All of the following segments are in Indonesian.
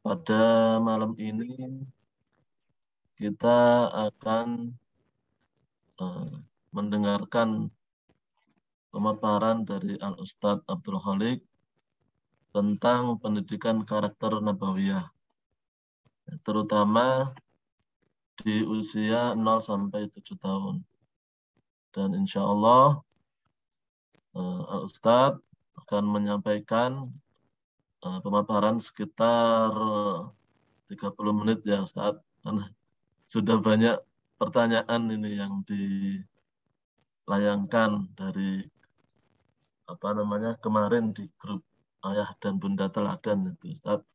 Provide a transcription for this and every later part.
Pada malam ini kita akan mendengarkan pemaparan dari Al-Ustadz Abdul Khalik tentang pendidikan karakter Nabawiyah, terutama di usia 0 sampai 7 tahun. Dan insya Allah Al-Ustadz akan menyampaikan pemaparan sekitar 30 menit ya Ustadz, karena sudah banyak pertanyaan ini yang dilayangkan dari kemarin di grup Ayah dan Bunda Teladan itu Ustadz.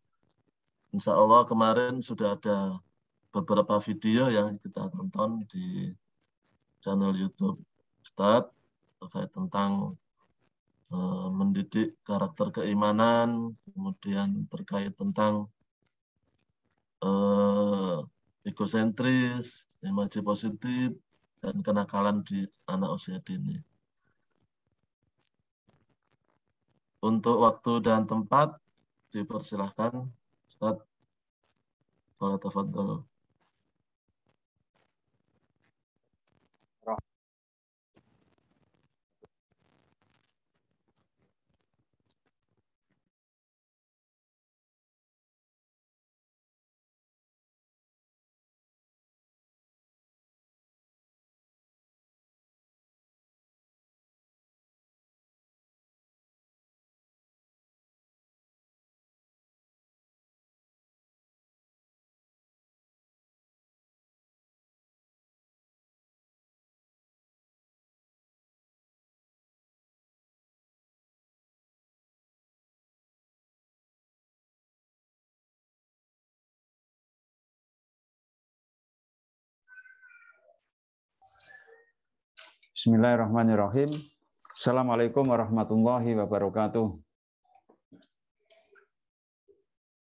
Insya Allah kemarin sudah ada beberapa video yang kita tonton di channel YouTube Ustadz terkait tentang mendidik karakter keimanan, kemudian terkait tentang egosentris, imaji positif, dan kenakalan di anak usia dini. Untuk waktu dan tempat dipersilahkan Ustaz. Tafadhol. Bismillahirrahmanirrahim. Assalamualaikum warahmatullahi wabarakatuh.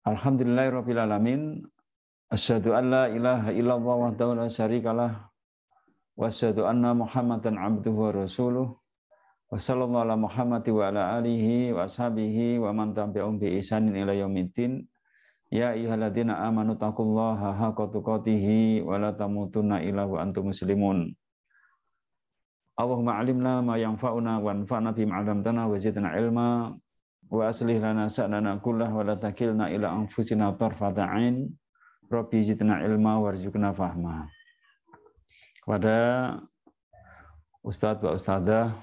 Alhamdulillahirabbil alamin. Asyhadu an la ilaha illallah wahdahu la syarikalah wa asyhadu anna Muhammadan abduhu wa rasuluh. Wa sallallahu ala Muhammadi wa ala alihi wa ashabihi wa man tabi'ahum bi ihsanin ila yaumiddin. Ya ayyuhalladzina amanu taqullaha haqqa tuqatih wa la tamutunna illa wa antum muslimun. Allahumma alimna ma yanfa'una wa anfa'na bima 'allamtana wa zidna ilma wa aslih lana sa'nana kullah wa la takilna ila anfusina tarfata 'ain. Rabbi zidna ilma warzuqna fahma. Kepada Ustadz wa Ustadzah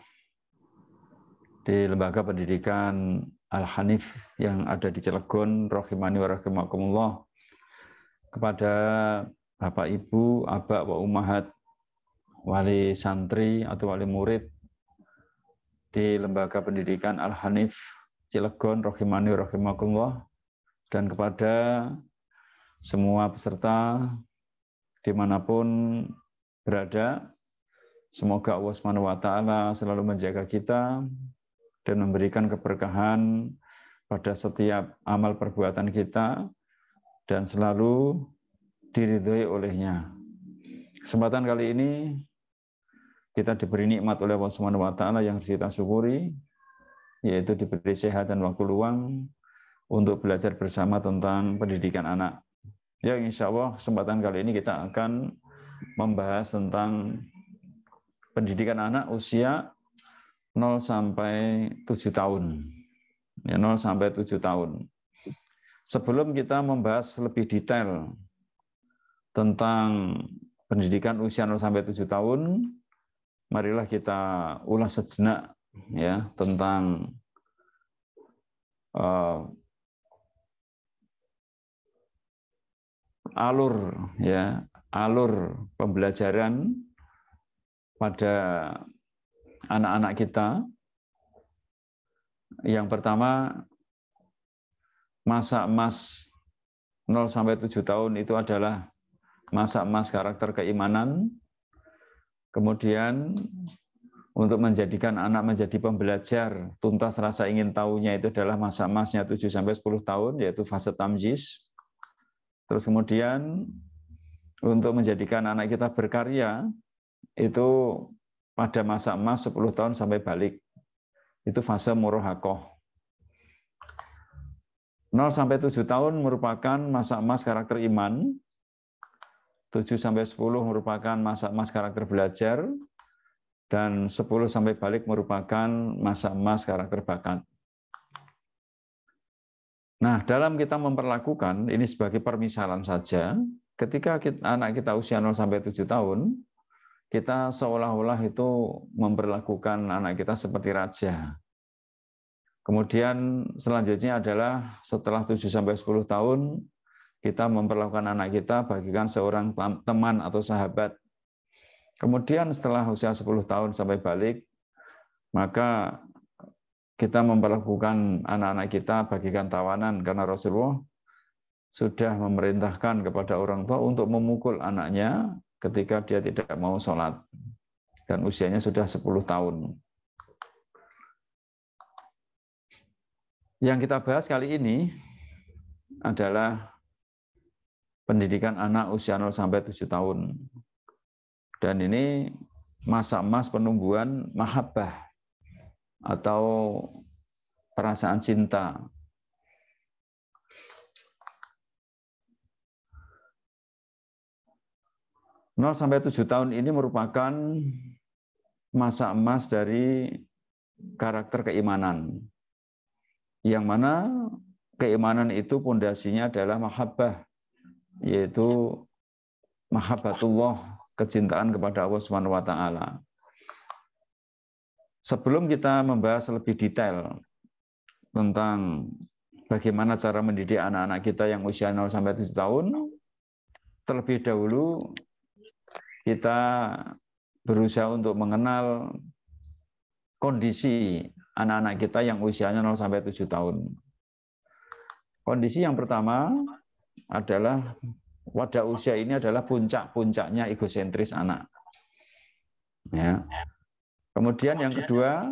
di Lembaga Pendidikan Al-Hanif yang ada di Cilegon, rahimani wa rahimakumullah, kepada Bapak Ibu, Aba wa Ummahat, wali santri atau wali murid di Lembaga Pendidikan Al-Hanif Cilegon, rahimani wa rahimakumullah, dan kepada semua peserta dimanapun berada, semoga Allah SWT selalu menjaga kita dan memberikan keberkahan pada setiap amal perbuatan kita dan selalu diridhoi olehnya. Kesempatan kali ini kita diberi nikmat oleh Allah SWT yang kita syukuri, yaitu diberi sehat dan waktu luang untuk belajar bersama tentang pendidikan anak. Ya, insya Allah kesempatan kali ini kita akan membahas tentang pendidikan anak usia 0 sampai 7 tahun. Ya, 0 sampai 7 tahun. Sebelum kita membahas lebih detail tentang pendidikan usia 0 sampai 7 tahun, marilah kita ulas sejenak ya tentang alur pembelajaran pada anak-anak kita. Yang pertama, masa emas 0 sampai 7 tahun itu adalah masa emas karakter keimanan. Kemudian untuk menjadikan anak menjadi pembelajar, tuntas rasa ingin tahunya itu adalah masa emasnya 7 sampai 10 tahun, yaitu fase tamyiz. Terus kemudian untuk menjadikan anak kita berkarya itu pada masa emas 10 tahun sampai balik. Itu fase murahakoh. 0 sampai 7 tahun merupakan masa emas karakter iman. 7 sampai 10 merupakan masa emas karakter belajar. Dan 10 sampai balik merupakan masa emas karakter bakat. Nah, dalam kita memperlakukan, ini sebagai permisalan saja, ketika anak kita usia 0 sampai 7 tahun, kita seolah-olah itu memperlakukan anak kita seperti raja. Kemudian selanjutnya adalah setelah 7 sampai 10 tahun, kita memperlakukan anak kita bagikan seorang teman atau sahabat. Kemudian setelah usia 10 tahun sampai balik, maka kita memperlakukan anak-anak kita bagikan tawanan, karena Rasulullah sudah memerintahkan kepada orang tua untuk memukul anaknya ketika dia tidak mau sholat dan usianya sudah 10 tahun. Yang kita bahas kali ini adalah pendidikan anak usia 0 sampai 7 tahun. Dan ini masa emas penumbuhan mahabbah atau perasaan cinta. Nol sampai 7 tahun ini merupakan masa emas dari karakter keimanan. Yang mana keimanan itu pondasinya adalah mahabbah, yaitu mahabbatullah, kecintaan kepada Allah Subhanahu wa taala. Sebelum kita membahas lebih detail tentang bagaimana cara mendidik anak-anak kita yang usia 0 sampai 7 tahun, terlebih dahulu kita berusaha untuk mengenal kondisi anak-anak kita yang usianya 0 sampai 7 tahun. Kondisi yang pertama adalah pada usia ini adalah puncak-puncaknya egosentris anak. Ya. Kemudian yang kedua,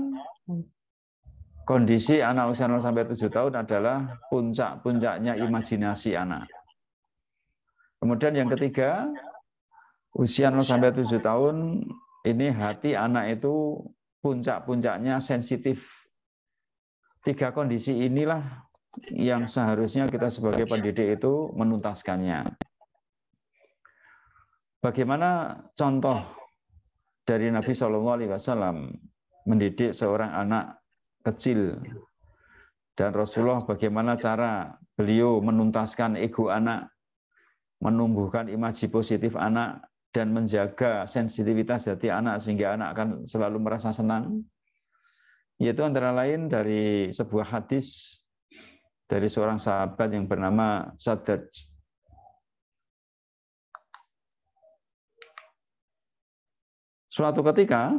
kondisi anak usia 0 sampai 7 tahun adalah puncak-puncaknya imajinasi anak. Kemudian yang ketiga, usia 0 sampai 7 tahun ini hati anak itu puncak-puncaknya sensitif. Tiga kondisi inilah yang seharusnya kita sebagai pendidik itu menuntaskannya. Bagaimana contoh dari Nabi SAW mendidik seorang anak kecil, dan Rasulullah bagaimana cara beliau menuntaskan ego anak, menumbuhkan imaji positif anak, dan menjaga sensitivitas hati anak sehingga anak akan selalu merasa senang, yaitu antara lain dari sebuah hadis dari seorang sahabat yang bernama Saddaj. Suatu ketika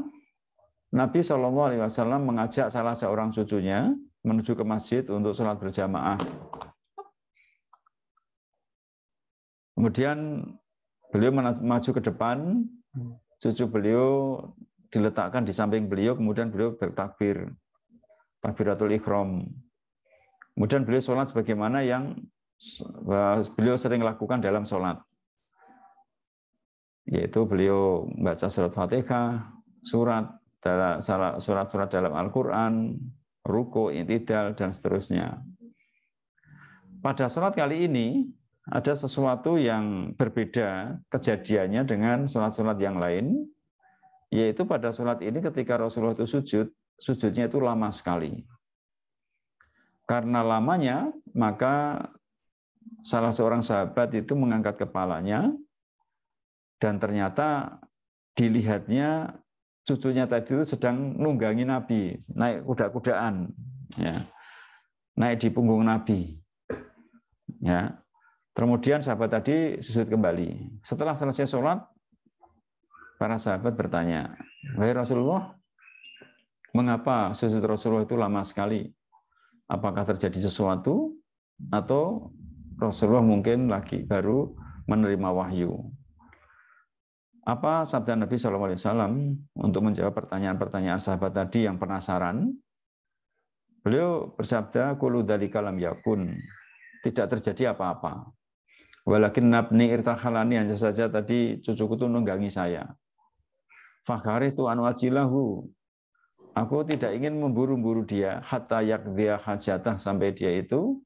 Nabi SAW mengajak salah seorang cucunya menuju ke masjid untuk sholat berjamaah. Kemudian beliau maju ke depan, cucu beliau diletakkan di samping beliau, kemudian beliau bertakbir, takbiratul ihram. Kemudian beliau sholat sebagaimana yang beliau sering lakukan dalam sholat, yaitu beliau membaca surat Fatihah, surat-surat dalam Al-Quran, ruku, i'tidal, dan seterusnya. Pada sholat kali ini, ada sesuatu yang berbeda kejadiannya dengan sholat-sholat yang lain, yaitu pada sholat ini ketika Rasulullah itu sujud, sujudnya itu lama sekali. Karena lamanya, maka salah seorang sahabat itu mengangkat kepalanya, dan ternyata dilihatnya cucunya tadi itu sedang nunggangi Nabi, naik kuda-kudaan, ya, naik di punggung Nabi. Ya. Kemudian sahabat tadi sujud kembali. Setelah selesai sholat, para sahabat bertanya, "Wahai Rasulullah, mengapa sujud Rasulullah itu lama sekali? Apakah terjadi sesuatu atau Rasulullah mungkin lagi baru menerima wahyu?" Apa sabda Nabi SAW untuk menjawab pertanyaan-pertanyaan sahabat tadi yang penasaran? Beliau bersabda, "Kullu dzalika lam yakun." Tidak terjadi apa-apa. Walakin nabni irtakhalani, hanya saja tadi cucuku itu nunggangi saya. Fakharitu an wajilahu. Aku tidak ingin memburu-buru dia hatta yakdhiya hajatah, sampai dia itu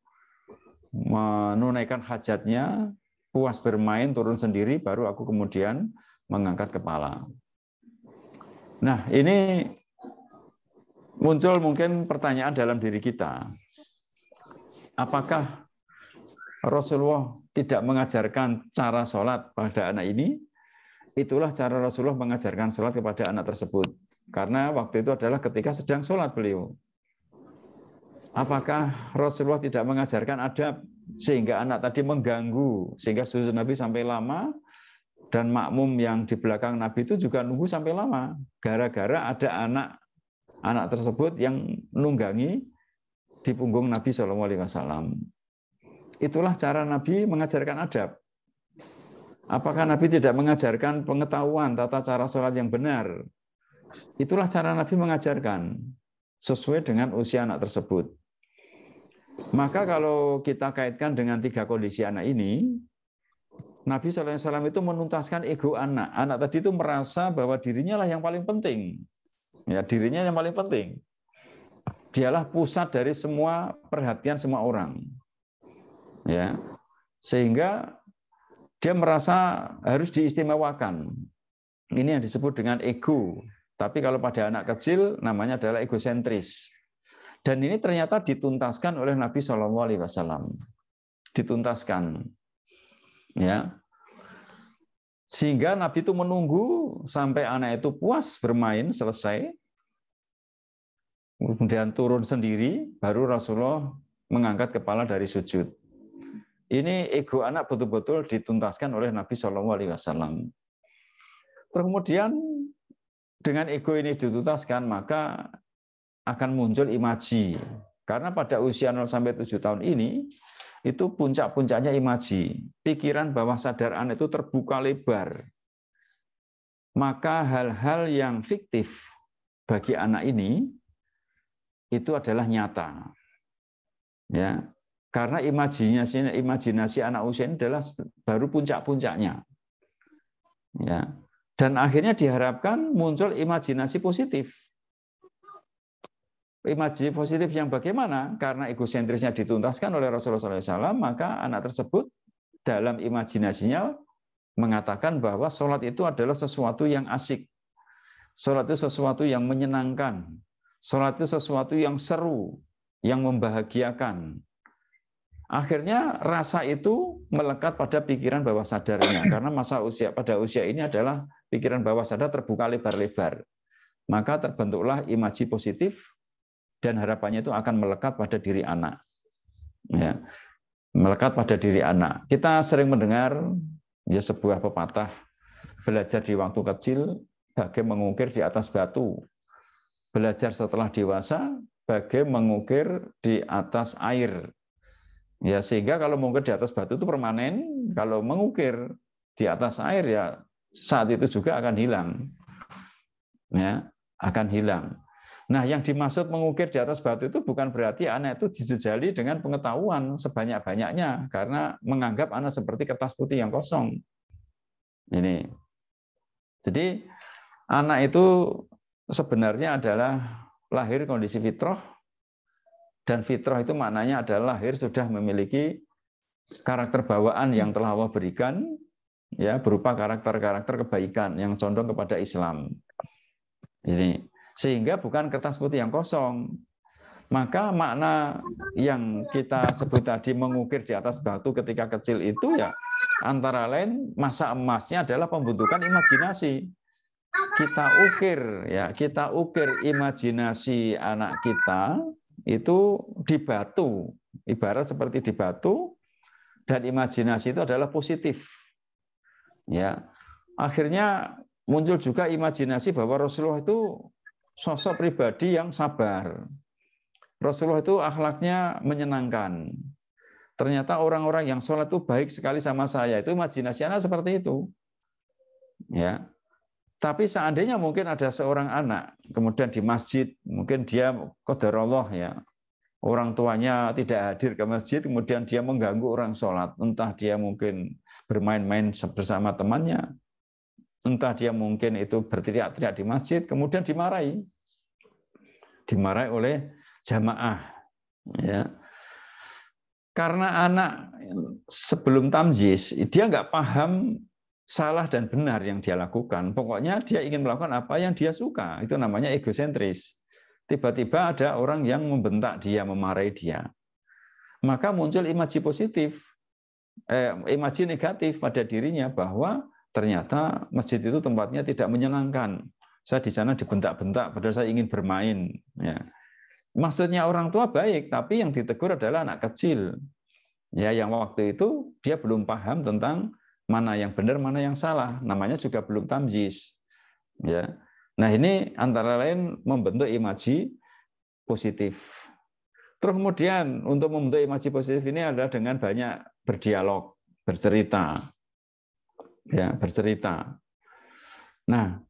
menunaikan hajatnya, puas bermain, turun sendiri, baru aku kemudian mengangkat kepala. Nah, ini muncul mungkin pertanyaan dalam diri kita. Apakah Rasulullah tidak mengajarkan cara sholat pada anak ini? Itulah cara Rasulullah mengajarkan sholat kepada anak tersebut. Karena waktu itu adalah ketika sedang sholat beliau. Apakah Rasulullah tidak mengajarkan adab sehingga anak tadi mengganggu, sehingga sujud Nabi sampai lama, dan makmum yang di belakang Nabi itu juga nunggu sampai lama, gara-gara ada anak tersebut yang nunggangi di punggung Nabi SAW. Itulah cara Nabi mengajarkan adab. Apakah Nabi tidak mengajarkan pengetahuan tata cara sholat yang benar? Itulah cara Nabi mengajarkan sesuai dengan usia anak tersebut. Maka kalau kita kaitkan dengan 3 kondisi anak ini, Nabi SAW itu menuntaskan ego anak. Anak tadi itu merasa bahwa dirinya lah yang paling penting. Ya, dirinya yang paling penting. Dialah pusat dari semua perhatian semua orang. Ya, sehingga dia merasa harus diistimewakan. Ini yang disebut dengan ego. Tapi kalau pada anak kecil namanya adalah egosentris. Dan ini ternyata dituntaskan oleh Nabi SAW. Dituntaskan. Ya. Sehingga Nabi itu menunggu sampai anak itu puas bermain, selesai. Kemudian turun sendiri, baru Rasulullah mengangkat kepala dari sujud. Ini ego anak betul-betul dituntaskan oleh Nabi SAW. Kemudian dengan ego ini dituntaskan, maka akan muncul imaji. Karena pada usia 0-7 tahun ini, itu puncak-puncaknya imaji. Pikiran bawah sadar anak itu terbuka lebar. Maka hal-hal yang fiktif bagi anak ini, itu adalah nyata. Ya, karena imajinasi anak usia ini adalah baru puncak-puncaknya. Ya. Dan akhirnya diharapkan muncul imajinasi positif. Imajinasi positif yang bagaimana? Karena egosentrisnya dituntaskan oleh Rasulullah SAW, maka anak tersebut dalam imajinasinya mengatakan bahwa sholat itu adalah sesuatu yang asik. Sholat itu sesuatu yang menyenangkan. Sholat itu sesuatu yang seru, yang membahagiakan. Akhirnya rasa itu melekat pada pikiran bawah sadarnya. Karena pada usia ini adalah pikiran bawah sadar terbuka lebar-lebar. Maka terbentuklah imaji positif, dan harapannya itu akan melekat pada diri anak. Ya, melekat pada diri anak. Kita sering mendengar ya sebuah pepatah, belajar di waktu kecil bagai mengukir di atas batu. Belajar setelah dewasa bagai mengukir di atas air. Ya, sehingga kalau mengukir di atas batu itu permanen, kalau mengukir di atas air ya saat itu juga akan hilang. Ya, akan hilang. Nah, yang dimaksud mengukir di atas batu itu bukan berarti anak itu dijejali dengan pengetahuan sebanyak-banyaknya, karena menganggap anak seperti kertas putih yang kosong. Ini. Jadi, anak itu sebenarnya adalah lahir kondisi fitrah, dan fitrah itu maknanya adalah lahir sudah memiliki karakter bawaan yang telah Allah berikan, ya, berupa karakter-karakter kebaikan yang condong kepada Islam. Ini. Sehingga bukan kertas putih yang kosong. Maka makna yang kita sebut tadi mengukir di atas batu ketika kecil itu ya antara lain masa emasnya adalah pembentukan imajinasi. Kita ukir imajinasi anak kita itu di batu, ibarat seperti di batu, dan imajinasi itu adalah positif. Ya. Akhirnya muncul juga imajinasi bahwa Rasulullah itu sosok pribadi yang sabar. Rasulullah itu akhlaknya menyenangkan. Ternyata orang-orang yang sholat itu baik sekali sama saya. Itu imajinasi anak seperti itu. Ya. Tapi seandainya mungkin ada seorang anak, kemudian di masjid, mungkin dia qadarullah ya, orang tuanya tidak hadir ke masjid, kemudian dia mengganggu orang sholat. Entah dia mungkin bermain-main bersama temannya, entah dia mungkin itu berteriak-teriak di masjid, kemudian dimarahi oleh jamaah. Ya. Karena anak sebelum tamyiz, dia nggak paham salah dan benar yang dia lakukan. Pokoknya dia ingin melakukan apa yang dia suka. Itu namanya egosentris. Tiba-tiba ada orang yang membentak dia, memarahi dia. Maka muncul imaji positif, imaji negatif pada dirinya bahwa ternyata masjid itu tempatnya tidak menyenangkan. Saya di sana dibentak-bentak padahal saya ingin bermain. Ya. Maksudnya orang tua baik, tapi yang ditegur adalah anak kecil. Ya, yang waktu itu dia belum paham tentang mana yang benar, mana yang salah. Namanya juga belum tamyiz. Ya. Nah, ini antara lain membentuk imaji positif. Terus kemudian untuk membentuk imaji positif ini adalah dengan banyak berdialog, bercerita. Ya, bercerita. Nah,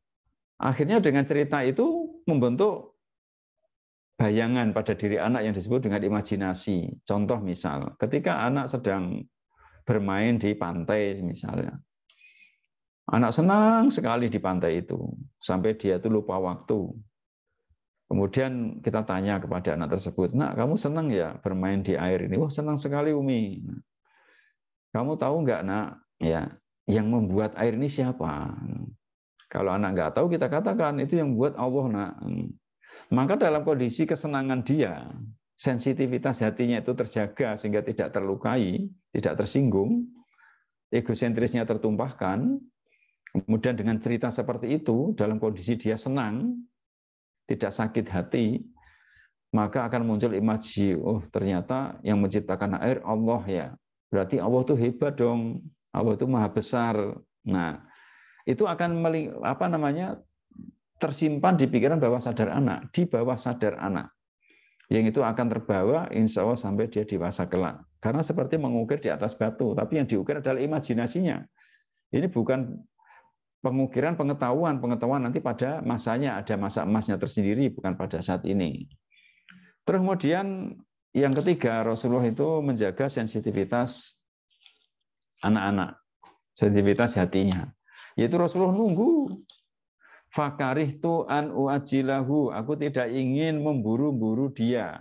akhirnya dengan cerita itu membentuk bayangan pada diri anak yang disebut dengan imajinasi. Contoh misal, ketika anak sedang bermain di pantai misalnya. Anak senang sekali di pantai itu, sampai dia itu lupa waktu. Kemudian kita tanya kepada anak tersebut, "Nak, kamu senang ya bermain di air ini?" "Wah, senang sekali, Umi." "Kamu tahu nggak, Nak, ya, yang membuat air ini siapa?" Kalau anak nggak tahu, kita katakan, "Itu yang buat Allah, Nak." Maka dalam kondisi kesenangan dia, sensitivitas hatinya itu terjaga sehingga tidak terlukai, tidak tersinggung, egosentrisnya tertumpahkan, kemudian dengan cerita seperti itu, dalam kondisi dia senang, tidak sakit hati, maka akan muncul imaji, oh ternyata yang menciptakan air Allah ya, berarti Allah itu hebat dong, Allah itu maha besar. Nah, itu akan tersimpan di pikiran bawah sadar anak, di bawah sadar anak. Yang itu akan terbawa insya Allah sampai dia dewasa kelak. Karena seperti mengukir di atas batu, tapi yang diukir adalah imajinasinya. Ini bukan pengukiran pengetahuan nanti pada masanya, ada masa emasnya tersendiri, bukan pada saat ini. Terus kemudian yang ketiga, Rasulullah itu menjaga sensitivitas anak-anak, sensitivitas hatinya. Yaitu Rasulullah nunggu. Fakarihtu an uajilahu, aku tidak ingin memburu-buru dia.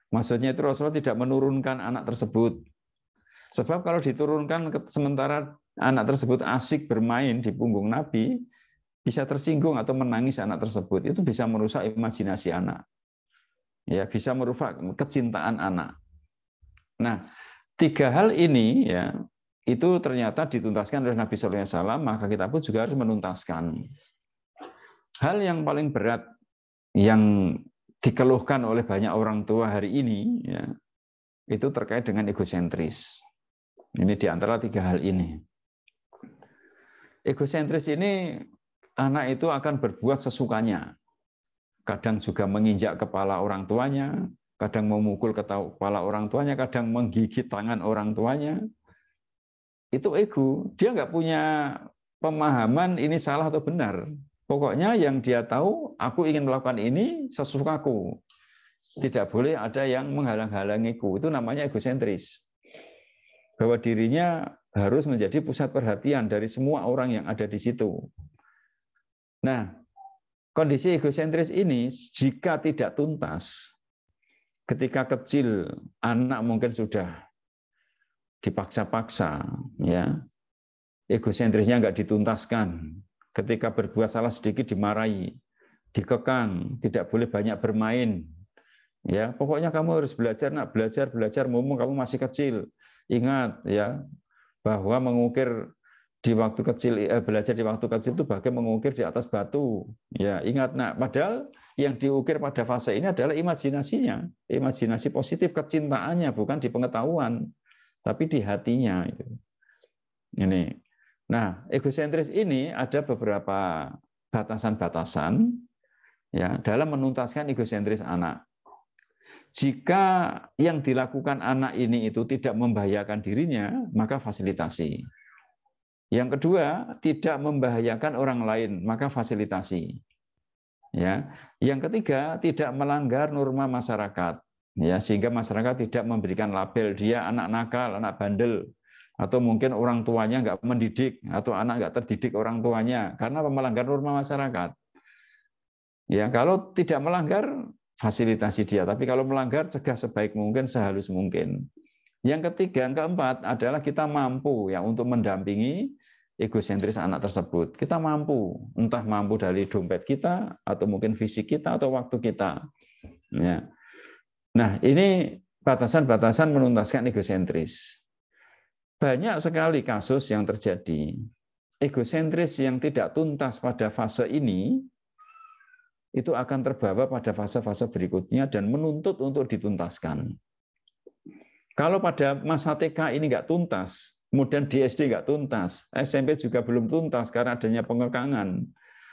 Maksudnya itu Rasulullah tidak menurunkan anak tersebut. Sebab kalau diturunkan sementara anak tersebut asik bermain di punggung Nabi, bisa tersinggung atau menangis anak tersebut. Itu bisa merusak imajinasi anak. Ya, bisa merusak kecintaan anak. Nah, tiga hal ini ya, itu ternyata dituntaskan oleh Nabi SAW, maka kita pun juga harus menuntaskan. Hal yang paling berat yang dikeluhkan oleh banyak orang tua hari ini ya, itu terkait dengan egosentris. Ini di antara tiga hal ini. Egosentris ini anak itu akan berbuat sesukanya. Kadang juga menginjak kepala orang tuanya, kadang memukul kepala orang tuanya, kadang menggigit tangan orang tuanya. Itu ego. Dia nggak punya pemahaman ini salah atau benar. Pokoknya yang dia tahu, aku ingin melakukan ini sesukaku. Tidak boleh ada yang menghalang-halangiku. Itu namanya egosentris. Bahwa dirinya harus menjadi pusat perhatian dari semua orang yang ada di situ. Nah, kondisi egosentris ini jika tidak tuntas, ketika kecil anak mungkin sudah dipaksa-paksa, ya, egosentrisnya nggak dituntaskan. Ketika berbuat salah sedikit dimarahi, dikekang, tidak boleh banyak bermain. Ya, pokoknya kamu harus belajar, nak, belajar, mumpung kamu masih kecil. Ingat ya, bahwa mengukir di waktu kecil, belajar di waktu kecil itu bagai mengukir di atas batu. Ya, ingat nak, padahal yang diukir pada fase ini adalah imajinasinya, imajinasi positif, kecintaannya, bukan di pengetahuan, tapi di hatinya itu. Ini. Nah, egosentris ini ada beberapa batasan-batasan ya dalam menuntaskan egosentris anak. Jika yang dilakukan anak ini itu tidak membahayakan dirinya, maka fasilitasi. Yang kedua, tidak membahayakan orang lain, maka fasilitasi. Ya. Yang ketiga, tidak melanggar norma masyarakat. Ya, sehingga masyarakat tidak memberikan label dia anak nakal, anak bandel, atau mungkin orang tuanya nggak mendidik, atau anak nggak terdidik orang tuanya, karena melanggar norma masyarakat. Ya, kalau tidak melanggar, fasilitasi dia. Tapi kalau melanggar, cegah sebaik mungkin, sehalus mungkin. Yang ketiga, yang keempat adalah kita mampu ya untuk mendampingi egosentris anak tersebut. Kita mampu, entah mampu dari dompet kita atau mungkin fisik kita atau waktu kita. Ya. Nah, ini batasan-batasan menuntaskan egosentris. Banyak sekali kasus yang terjadi. Egosentris yang tidak tuntas pada fase ini itu akan terbawa pada fase-fase berikutnya dan menuntut untuk dituntaskan. Kalau pada masa TK ini nggak tuntas, kemudian di SD nggak tuntas, SMP juga belum tuntas karena adanya pengekangan.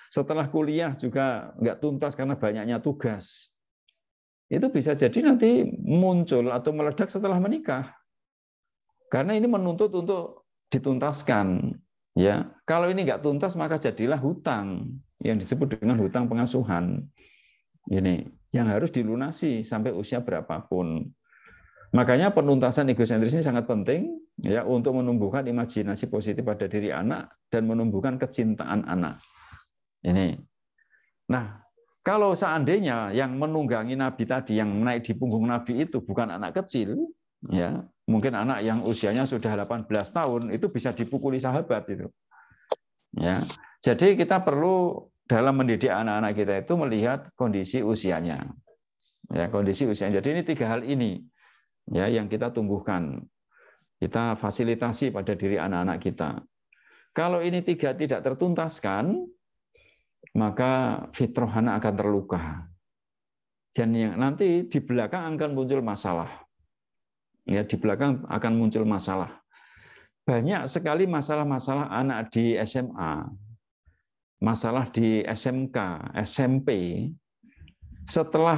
Setelah kuliah juga nggak tuntas karena banyaknya tugas. Itu bisa jadi nanti muncul atau meledak setelah menikah. Karena ini menuntut untuk dituntaskan. Ya, kalau ini nggak tuntas maka jadilah hutang yang disebut dengan hutang pengasuhan. Ini yang harus dilunasi sampai usia berapapun. Makanya penuntasan egosentris ini sangat penting ya untuk menumbuhkan imajinasi positif pada diri anak dan menumbuhkan kecintaan anak. Ini. Nah, kalau seandainya yang menunggangi Nabi tadi yang naik di punggung Nabi itu bukan anak kecil, ya mungkin anak yang usianya sudah 18 tahun itu bisa dipukuli sahabat itu. Ya, jadi kita perlu dalam mendidik anak-anak kita itu melihat kondisi usianya. Ya, kondisi usianya. Jadi ini 3 hal ini ya yang kita tumbuhkan. Kita fasilitasi pada diri anak-anak kita. Kalau ini 3 tidak tertuntaskan, maka fitrah anak akan terluka. Dan yang nanti di belakang akan muncul masalah. Ya, di belakang akan muncul masalah. Banyak sekali masalah-masalah anak di SMA, masalah di SMK, SMP. Setelah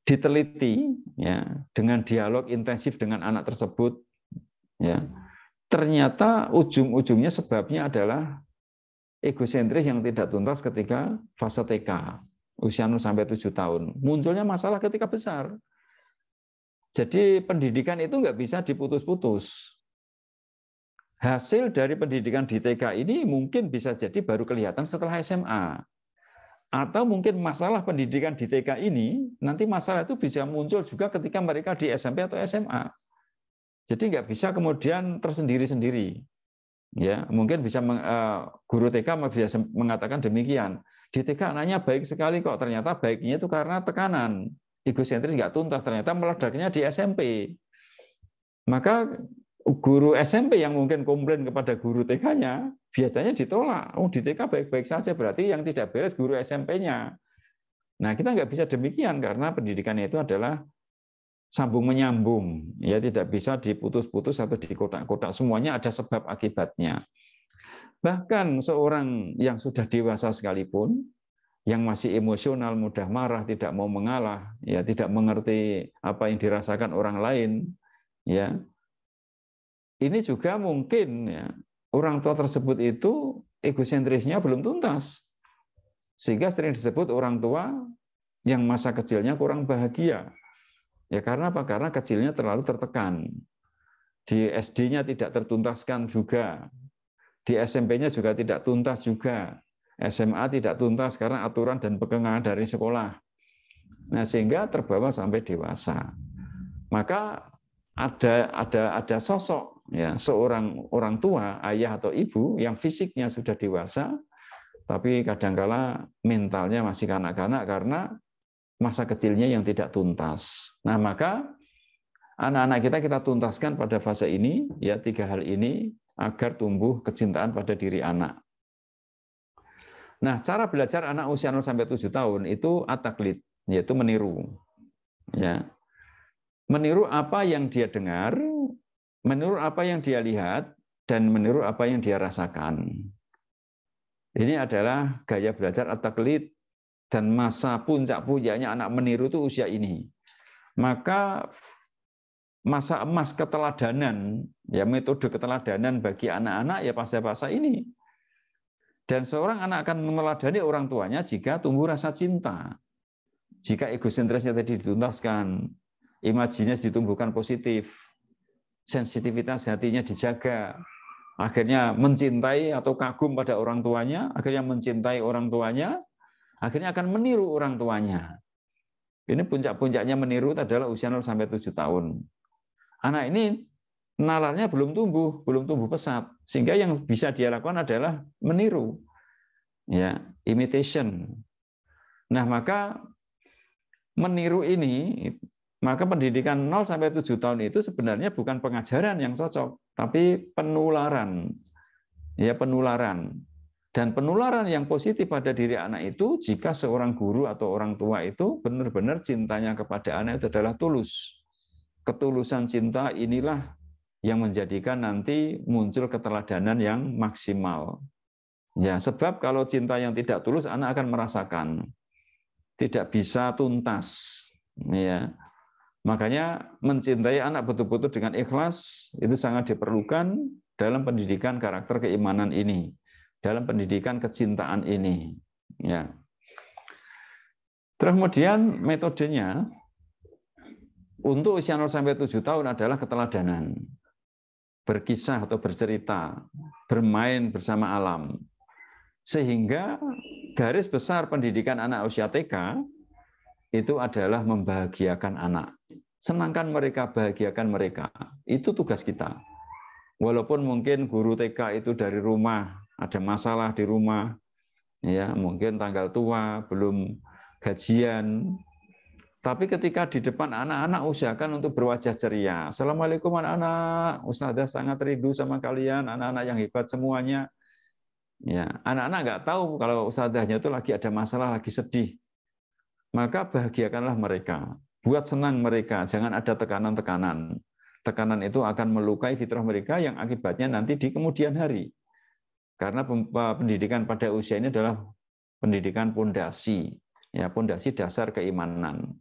diteliti ya dengan dialog intensif dengan anak tersebut, ya ternyata ujung-ujungnya sebabnya adalah egosentris yang tidak tuntas ketika fase TK, usia 0 sampai 7 tahun. Munculnya masalah ketika besar. Jadi pendidikan itu nggak bisa diputus-putus. Hasil dari pendidikan di TK ini mungkin bisa jadi baru kelihatan setelah SMA. Atau mungkin masalah pendidikan di TK ini, nanti masalah itu bisa muncul juga ketika mereka di SMP atau SMA. Jadi nggak bisa kemudian tersendiri-sendiri. Ya, mungkin bisa guru TK bisa mengatakan demikian. Di TK anaknya baik sekali kok, ternyata baiknya itu karena tekanan. Egosentris nggak tuntas, ternyata meledaknya di SMP. Maka guru SMP yang mungkin komplain kepada guru TK-nya, biasanya ditolak. Oh, di TK baik-baik saja, berarti yang tidak beres guru SMP-nya. Nah, kita nggak bisa demikian, karena pendidikan itu adalah sambung menyambung. Ya, tidak bisa diputus-putus atau dikotak-kotak. Semuanya ada sebab akibatnya. Bahkan seorang yang sudah dewasa sekalipun, yang masih emosional, mudah marah, tidak mau mengalah, ya tidak mengerti apa yang dirasakan orang lain, ya ini juga mungkin ya orang tua tersebut itu egosentrisnya belum tuntas, sehingga sering disebut orang tua yang masa kecilnya kurang bahagia. Ya karena apa? Karena kecilnya terlalu tertekan. Di SD-nya tidak tertuntaskan juga, di SMP-nya juga tidak tuntas juga, SMA tidak tuntas karena aturan dan pegangan dari sekolah. Nah sehingga terbawa sampai dewasa. Maka ada sosok ya seorang orang tua, ayah atau ibu yang fisiknya sudah dewasa tapi kadangkala mentalnya masih kanak-kanak karena masa kecilnya yang tidak tuntas. Nah, maka anak-anak kita tuntaskan pada fase ini ya 3 hal ini agar tumbuh kecintaan pada diri anak. Nah, cara belajar anak usia 0 sampai 7 tahun itu at-taqlid, yaitu meniru. Ya. Meniru apa yang dia dengar, meniru apa yang dia lihat, dan meniru apa yang dia rasakan. Ini adalah gaya belajar at-taqlid dan masa puncak-puncaknya anak meniru itu usia ini. Maka masa emas keteladanan, ya metode keteladanan bagi anak-anak ya fase-fase ini. Dan seorang anak akan meneladani orang tuanya jika tumbuh rasa cinta. Jika egosentrisnya tadi dituntaskan, imajinya ditumbuhkan positif, sensitivitas hatinya dijaga, akhirnya mencintai atau kagum pada orang tuanya, akhirnya mencintai orang tuanya, akhirnya akan meniru orang tuanya. Ini puncak-puncaknya meniru adalah usia 0 sampai 7 tahun. anak ini nalarnya belum tumbuh pesat, sehingga yang bisa dia lakukan adalah meniru, ya, imitation. Nah, maka meniru ini, maka pendidikan 0 sampai 7 tahun itu sebenarnya bukan pengajaran yang cocok, tapi penularan. Ya, penularan. Dan penularan yang positif pada diri anak itu jika seorang guru atau orang tua itu benar-benar cintanya kepada anak itu adalah tulus. Ketulusan cinta inilah yang menjadikan nanti muncul keteladanan yang maksimal. Ya, sebab kalau cinta yang tidak tulus anak akan merasakan tidak bisa tuntas. Ya. Makanya mencintai anak betul-betul dengan ikhlas itu sangat diperlukan dalam pendidikan karakter keimanan ini, dalam pendidikan kecintaan ini. Ya. Terus kemudian metodenya untuk usia 0 sampai 7 tahun adalah keteladanan. Berkisah atau bercerita, bermain bersama alam. Sehingga garis besar pendidikan anak usia TK itu adalah membahagiakan anak. Senangkan mereka, bahagiakan mereka. Itu tugas kita. Walaupun mungkin guru TK itu dari rumah, ada masalah di rumah, ya mungkin tanggal tua, belum gajian, tapi ketika di depan anak-anak usahakan untuk berwajah ceria. Assalamualaikum anak-anak, Ustazah sangat rindu sama kalian, anak-anak yang hebat semuanya. Ya, anak-anak nggak tahu kalau ustazahnya itu lagi ada masalah, lagi sedih. Maka bahagiakanlah mereka, buat senang mereka, jangan ada tekanan-tekanan. Tekanan itu akan melukai fitrah mereka yang akibatnya nanti di kemudian hari. Karena pendidikan pada usia ini adalah pendidikan pondasi, ya pondasi dasar keimanan.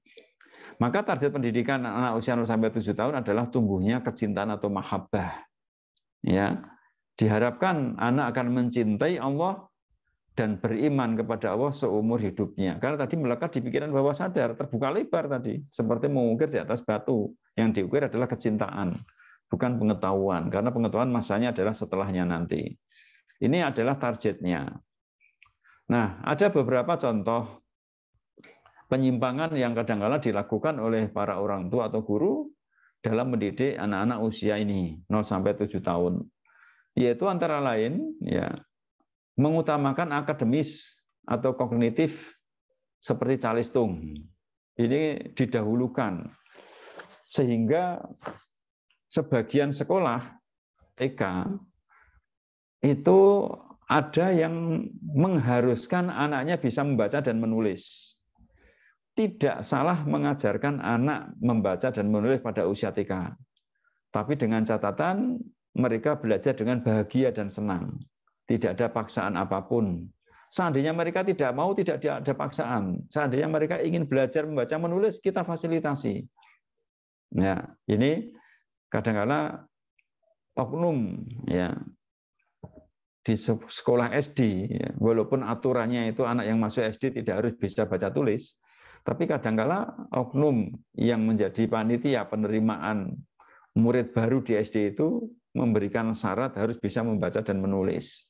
Maka target pendidikan anak usia 0 sampai 7 tahun adalah tumbuhnya kecintaan atau mahabbah. Ya. Diharapkan anak akan mencintai Allah dan beriman kepada Allah seumur hidupnya. Karena tadi melekat di pikiran bawah sadar, terbuka lebar tadi, seperti mengukir di atas batu. Yang diukir adalah kecintaan, bukan pengetahuan. Karena pengetahuan masanya adalah setelahnya nanti. Ini adalah targetnya. Nah, ada beberapa contoh penyimpangan yang kadang-kala dilakukan oleh para orang tua atau guru dalam mendidik anak-anak usia ini 0 sampai 7 tahun. Yaitu antara lain ya mengutamakan akademis atau kognitif seperti calistung. Ini didahulukan sehingga sebagian sekolah TK itu ada yang mengharuskan anaknya bisa membaca dan menulis. Tidak salah mengajarkan anak membaca dan menulis pada usia TK. Tapi dengan catatan mereka belajar dengan bahagia dan senang. Tidak ada paksaan apapun. Seandainya mereka tidak mau, tidak ada paksaan. Seandainya mereka ingin belajar membaca menulis, kita fasilitasi. Ya, ini kadang-kala oknum ya di sekolah SD, ya, walaupun aturannya itu anak yang masuk SD tidak harus bisa baca tulis, tapi kadang-kala oknum yang menjadi panitia penerimaan murid baru di SD itu memberikan syarat harus bisa membaca dan menulis.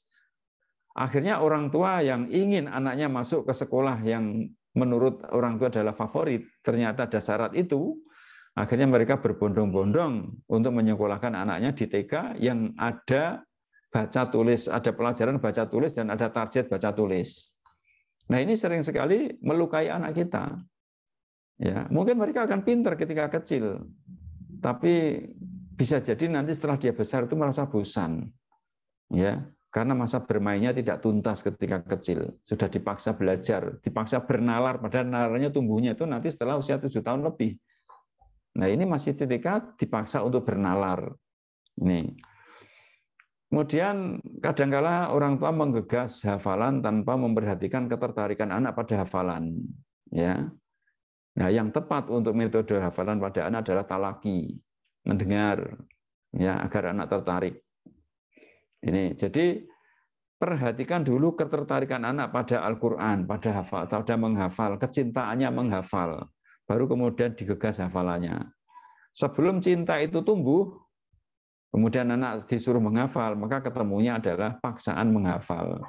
Akhirnya orang tua yang ingin anaknya masuk ke sekolah yang menurut orang tua adalah favorit, ternyata ada syarat itu, akhirnya mereka berbondong-bondong untuk menyekolahkan anaknya di TK yang ada baca tulis, ada pelajaran baca tulis dan ada target baca tulis. Nah, ini sering sekali melukai anak kita. Ya, mungkin mereka akan pintar ketika kecil, tapi bisa jadi nanti setelah dia besar itu merasa bosan. Ya, karena masa bermainnya tidak tuntas ketika kecil, sudah dipaksa belajar, dipaksa bernalar, padahal nalarnya tumbuhnya itu nanti setelah usia 7 tahun lebih. Nah, ini masih ketika dipaksa untuk bernalar. Ini. Kemudian kadangkala orang tua menggegas hafalan tanpa memperhatikan ketertarikan anak pada hafalan. Ya. Nah, yang tepat untuk metode hafalan pada anak adalah talaki, mendengar, ya, agar anak tertarik. Ini, jadi perhatikan dulu ketertarikan anak pada Al-Quran, pada menghafal, kecintaannya menghafal, baru kemudian digegas hafalannya. Sebelum cinta itu tumbuh, kemudian anak disuruh menghafal, maka ketemunya adalah paksaan menghafal.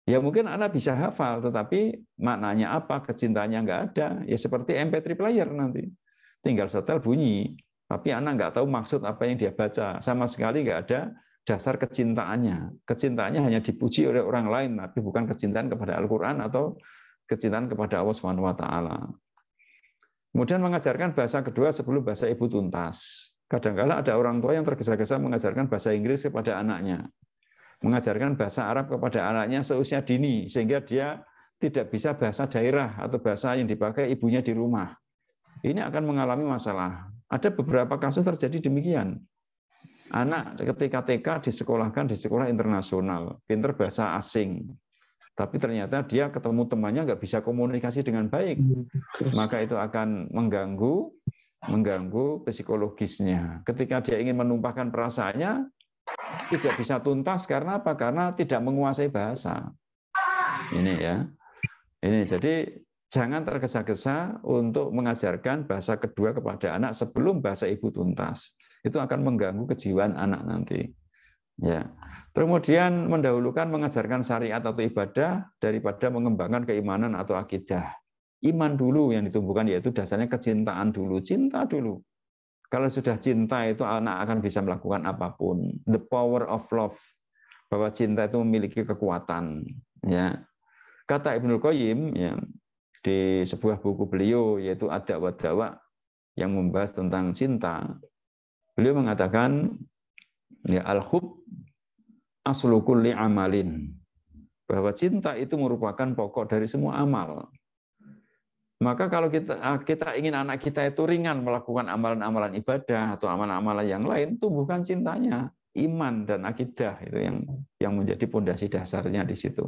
Ya mungkin anak bisa hafal, tetapi maknanya apa, kecintaannya nggak ada. Ya seperti MP3 player nanti, tinggal setel bunyi. tapi anak nggak tahu maksud apa yang dia baca. Sama sekali nggak ada dasar kecintaannya. Kecintaannya hanya dipuji oleh orang lain, tapi bukan kecintaan kepada Al-Quran atau kecintaan kepada Allah Subhanahu Wa Taala. Kemudian mengajarkan bahasa kedua sebelum bahasa ibu tuntas. Kadang-kala ada orang tua yang tergesa-gesa mengajarkan bahasa Inggris kepada anaknya, mengajarkan bahasa Arab kepada anaknya seusia dini, sehingga dia tidak bisa bahasa daerah atau bahasa yang dipakai ibunya di rumah. Ini akan mengalami masalah. Ada beberapa kasus terjadi demikian. Anak ketika TK disekolahkan di sekolah internasional, pinter bahasa asing, tapi ternyata dia ketemu temannya nggak bisa komunikasi dengan baik, maka itu akan mengganggu psikologisnya. Ketika dia ingin menumpahkan perasaannya, tidak bisa tuntas karena apa? Karena tidak menguasai bahasa. Ini ya. Ini jadi jangan tergesa-gesa untuk mengajarkan bahasa kedua kepada anak sebelum bahasa ibu tuntas. Itu akan mengganggu kejiwaan anak nanti. Ya. Kemudian mendahulukan mengajarkan syariat atau ibadah daripada mengembangkan keimanan atau akidah. Iman dulu yang ditumbuhkan, yaitu dasarnya kecintaan dulu, cinta dulu. Kalau sudah cinta itu anak akan bisa melakukan apapun. The power of love, bahwa cinta itu memiliki kekuatan. Ya. Kata Ibnul Qayyim ya, di sebuah buku beliau yaitu Ad-Da' wa Dawa yang membahas tentang cinta. Beliau mengatakan ya al-hub aslu kulli amalin, bahwa cinta itu merupakan pokok dari semua amal. Maka kalau kita ingin anak kita itu ringan melakukan amalan-amalan ibadah atau amalan-amalan yang lain, tumbuhkan cintanya, iman dan akidah itu yang menjadi pondasi dasarnya di situ.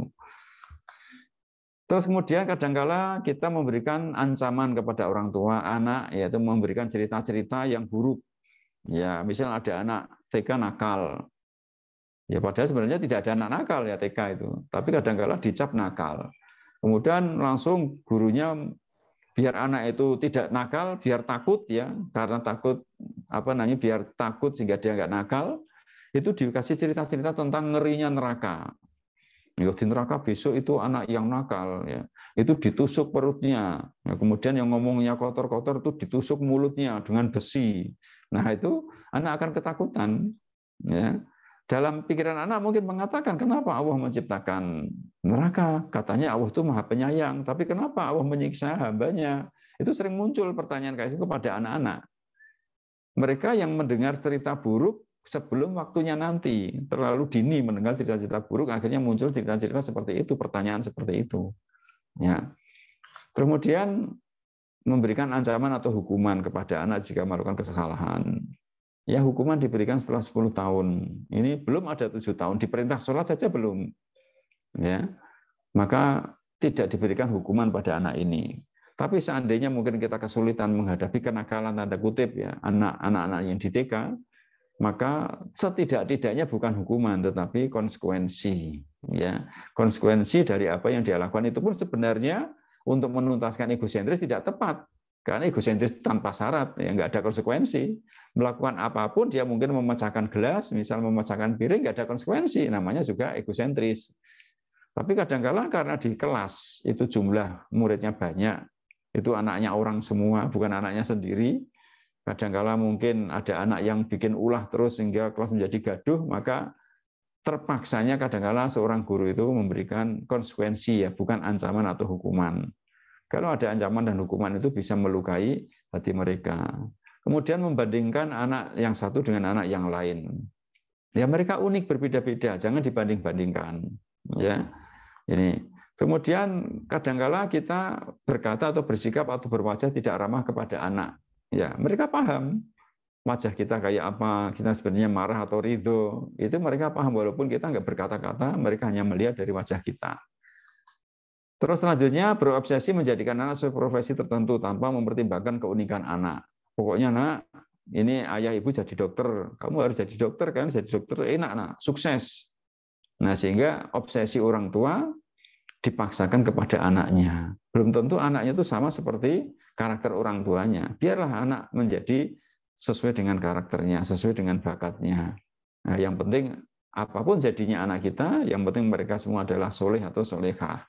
Terus kemudian kadangkala kita memberikan ancaman kepada orang tua anak, yaitu memberikan cerita-cerita yang buruk. Ya, misal ada anak TK nakal. Ya padahal sebenarnya tidak ada anak nakal ya TK itu, tapi kadangkala dicap nakal. Kemudian langsung gurunya biar anak itu tidak nakal, biar takut ya, karena takut biar takut sehingga dia nggak nakal, itu dikasih cerita-cerita tentang ngerinya neraka. Ya, di neraka besok itu anak yang nakal ya, itu ditusuk perutnya. Ya, kemudian yang ngomongnya kotor-kotor itu ditusuk mulutnya dengan besi. Nah, itu anak akan ketakutan ya. Dalam pikiran anak mungkin mengatakan, kenapa Allah menciptakan neraka? Katanya Allah itu Maha Penyayang, tapi kenapa Allah menyiksa hambanya? Itu sering muncul pertanyaan kayak itu kepada anak-anak. Mereka yang mendengar cerita buruk sebelum waktunya nanti, terlalu dini mendengar cerita-cerita buruk, akhirnya muncul cerita-cerita seperti itu, pertanyaan seperti itu. Ya. Kemudian memberikan ancaman atau hukuman kepada anak jika melakukan kesalahan. Ya, hukuman diberikan setelah 10 tahun. Ini belum ada 7 tahun, diperintah sholat saja belum. Ya. Maka tidak diberikan hukuman pada anak ini. Tapi seandainya mungkin kita kesulitan menghadapi kenakalan tanda kutip ya, anak-anak yang di TK, maka setidak-tidaknya bukan hukuman tetapi konsekuensi ya. Konsekuensi dari apa yang dia lakukan itu pun sebenarnya untuk menuntaskan egosentris tidak tepat, karena egosentris tanpa syarat ya, nggak ada konsekuensi. Melakukan apapun dia mungkin memecahkan gelas, misal memecahkan piring, nggak ada konsekuensi, namanya juga egosentris. Tapi kadang-kala karena di kelas itu jumlah muridnya banyak, itu anaknya orang semua bukan anaknya sendiri, kadang-kala mungkin ada anak yang bikin ulah terus sehingga kelas menjadi gaduh, maka terpaksanya kadang-kala seorang guru itu memberikan konsekuensi ya, bukan ancaman atau hukuman. Kalau ada ancaman dan hukuman itu bisa melukai hati mereka. Kemudian membandingkan anak yang satu dengan anak yang lain. Ya mereka unik berbeda-beda, jangan dibanding-bandingkan. Ya, ini. Kemudian kadang-kala kita berkata atau bersikap atau berwajah tidak ramah kepada anak. Ya, mereka paham wajah kita kayak apa, kita sebenarnya marah atau ridho. Itu mereka paham walaupun kita nggak berkata-kata, mereka hanya melihat dari wajah kita. Terus selanjutnya berobsesi menjadikan anak sesuai profesi tertentu tanpa mempertimbangkan keunikan anak. Pokoknya nak, ini ayah ibu jadi dokter, kamu harus jadi dokter kan, jadi dokter enak nak, sukses. Nah sehingga obsesi orang tua dipaksakan kepada anaknya. Belum tentu anaknya itu sama seperti karakter orang tuanya. Biarlah anak menjadi sesuai dengan karakternya, sesuai dengan bakatnya. Nah, yang penting apapun jadinya anak kita, yang penting mereka semua adalah soleh atau solehah.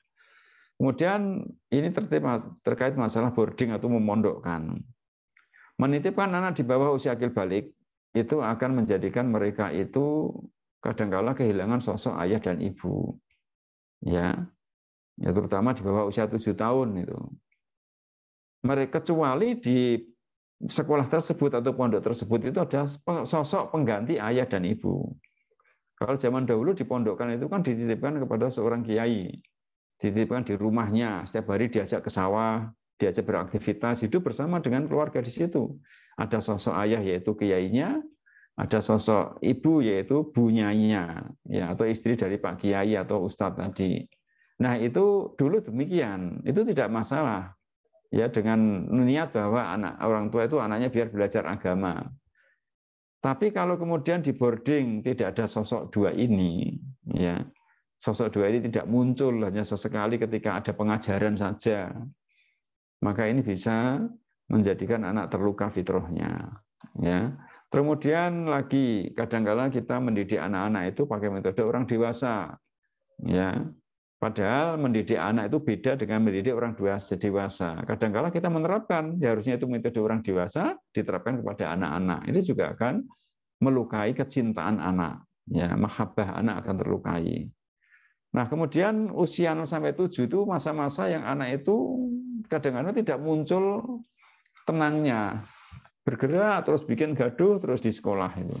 Kemudian ini terkait masalah boarding atau memondokkan. Menitipkan anak di bawah usia akil balik itu akan menjadikan mereka itu kadangkala kehilangan sosok ayah dan ibu. Ya, terutama di bawah usia 7 tahun itu. Mereka kecuali di sekolah tersebut atau pondok tersebut itu ada sosok pengganti ayah dan ibu. Kalau zaman dahulu di pondokan itu kan dititipkan kepada seorang kiai, dititipkan di rumahnya, setiap hari diajak ke sawah, diajak beraktivitas, hidup bersama dengan keluarga di situ. Ada sosok ayah yaitu kiainya, ada sosok ibu yaitu bunyainya, ya, atau istri dari Pak Kiai atau Ustadz tadi. Nah itu dulu demikian, itu tidak masalah. Ya, dengan niat bahwa orang tua itu anaknya biar belajar agama. Tapi kalau kemudian di boarding tidak ada sosok dua ini, ya, sosok dua ini tidak muncul, hanya sesekali ketika ada pengajaran saja, maka ini bisa menjadikan anak terluka fitrahnya. Ya. Kemudian lagi kadang-kala kita mendidik anak-anak itu pakai metode orang dewasa. Ya. Padahal mendidik anak itu beda dengan mendidik orang dewasa. Kadang-kala kita menerapkan, ya harusnya itu metode orang dewasa diterapkan kepada anak-anak. Ini juga akan melukai kecintaan anak. Ya, mahabbah anak akan terlukai. Nah, kemudian usia 0 sampai 7 itu masa-masa yang anak itu kadang-kadang tidak muncul tenangnya. Bergerak, terus bikin gaduh, terus di sekolah itu.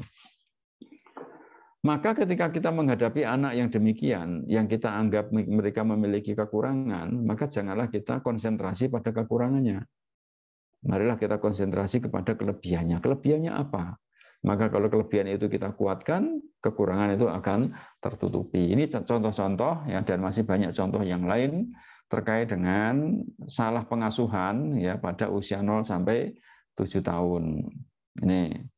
Maka ketika kita menghadapi anak yang demikian, yang kita anggap mereka memiliki kekurangan, maka janganlah kita konsentrasi pada kekurangannya. Marilah kita konsentrasi kepada kelebihannya. Kelebihannya apa? Maka kalau kelebihan itu kita kuatkan, kekurangan itu akan tertutupi. Ini contoh-contoh ya, dan masih banyak contoh yang lain terkait dengan salah pengasuhan ya pada usia 0 sampai 7 tahun. Ini.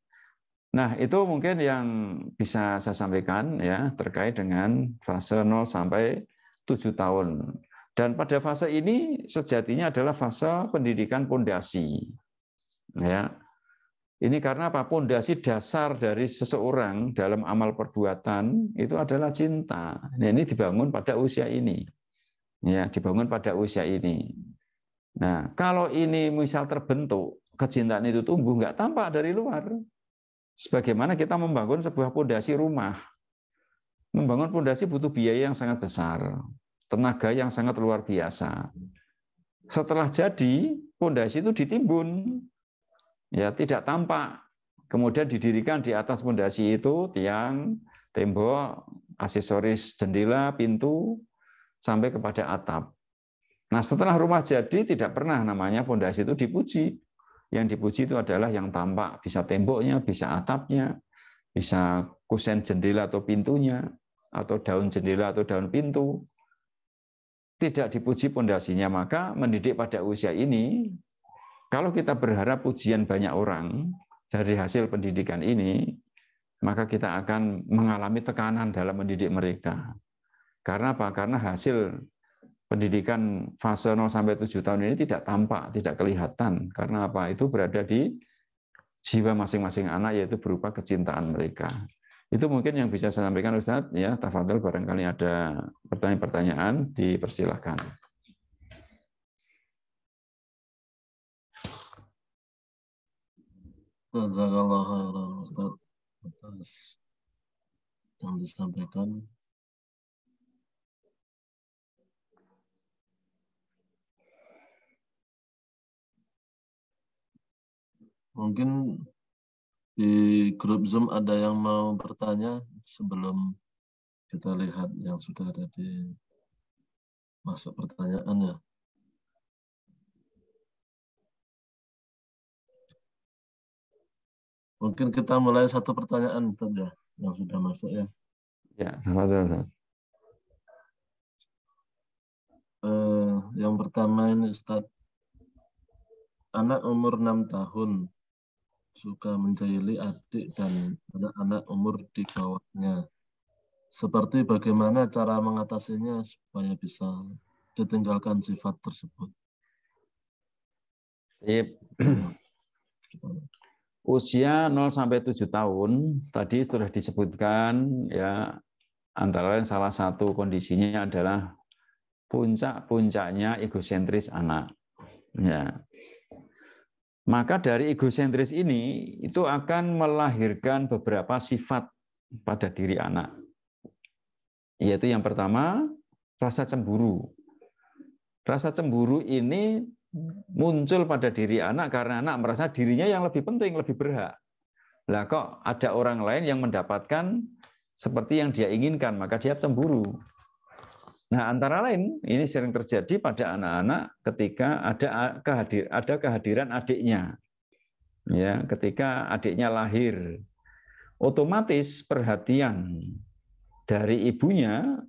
Nah, itu mungkin yang bisa saya sampaikan ya terkait dengan fase 0 sampai 7 tahun. Dan pada fase ini sejatinya adalah fase pendidikan pondasi. Ya. Ini karena apa? Pondasi dasar dari seseorang dalam amal perbuatan itu adalah cinta. Nah, ini dibangun pada usia ini. Ya, dibangun pada usia ini. Nah, kalau ini misal terbentuk, kecintaan itu tumbuh nggak tampak dari luar. Sebagaimana kita membangun sebuah pondasi rumah. Membangun pondasi butuh biaya yang sangat besar, tenaga yang sangat luar biasa. Setelah jadi, pondasi itu ditimbun. Ya, tidak tampak. Kemudian didirikan di atas pondasi itu tiang, tembok, aksesoris jendela, pintu, sampai kepada atap. Nah, setelah rumah jadi tidak pernah namanya pondasi itu dipuji. Yang dipuji itu adalah yang tampak, bisa temboknya, bisa atapnya, bisa kusen jendela atau pintunya, atau daun jendela atau daun pintu. Tidak dipuji pondasinya, maka mendidik pada usia ini, kalau kita berharap pujian banyak orang dari hasil pendidikan ini, maka kita akan mengalami tekanan dalam mendidik mereka. Karena apa? Karena hasil pendidikan fase 0 sampai 7 tahun ini tidak tampak, tidak kelihatan. Karena apa? Itu berada di jiwa masing-masing anak, yaitu berupa kecintaan mereka. Itu mungkin yang bisa saya sampaikan, Ustadz. Ya, tafadhol, barangkali ada pertanyaan-pertanyaan, dipersilahkan. Jazakallah khairan Ustaz atas yang disampaikan. Mungkin di grup Zoom ada yang mau bertanya sebelum kita lihat yang sudah ada di masuk pertanyaan ya. Mungkin kita mulai satu pertanyaan Ustaz ya, yang sudah masuk ya. Ya, tafadhol. Yang pertama ini Ustaz, anak umur 6 tahun suka menjahili adik dan anak-anak umur di bawahnya. Seperti bagaimana cara mengatasinya supaya bisa ditinggalkan sifat tersebut. Usia 0 sampai 7 tahun tadi sudah disebutkan ya, antara lain salah satu kondisinya adalah puncak-puncaknya egosentris anak. Ya. Maka dari egosentris ini itu akan melahirkan beberapa sifat pada diri anak. Yaitu yang pertama, rasa cemburu. Rasa cemburu ini muncul pada diri anak karena anak merasa dirinya yang lebih penting, lebih berhak. Lah kok ada orang lain yang mendapatkan seperti yang dia inginkan, maka dia cemburu. Nah, antara lain ini sering terjadi pada anak-anak ketika ada kehadiran adiknya. Ya, ketika adiknya lahir, otomatis perhatian dari ibunya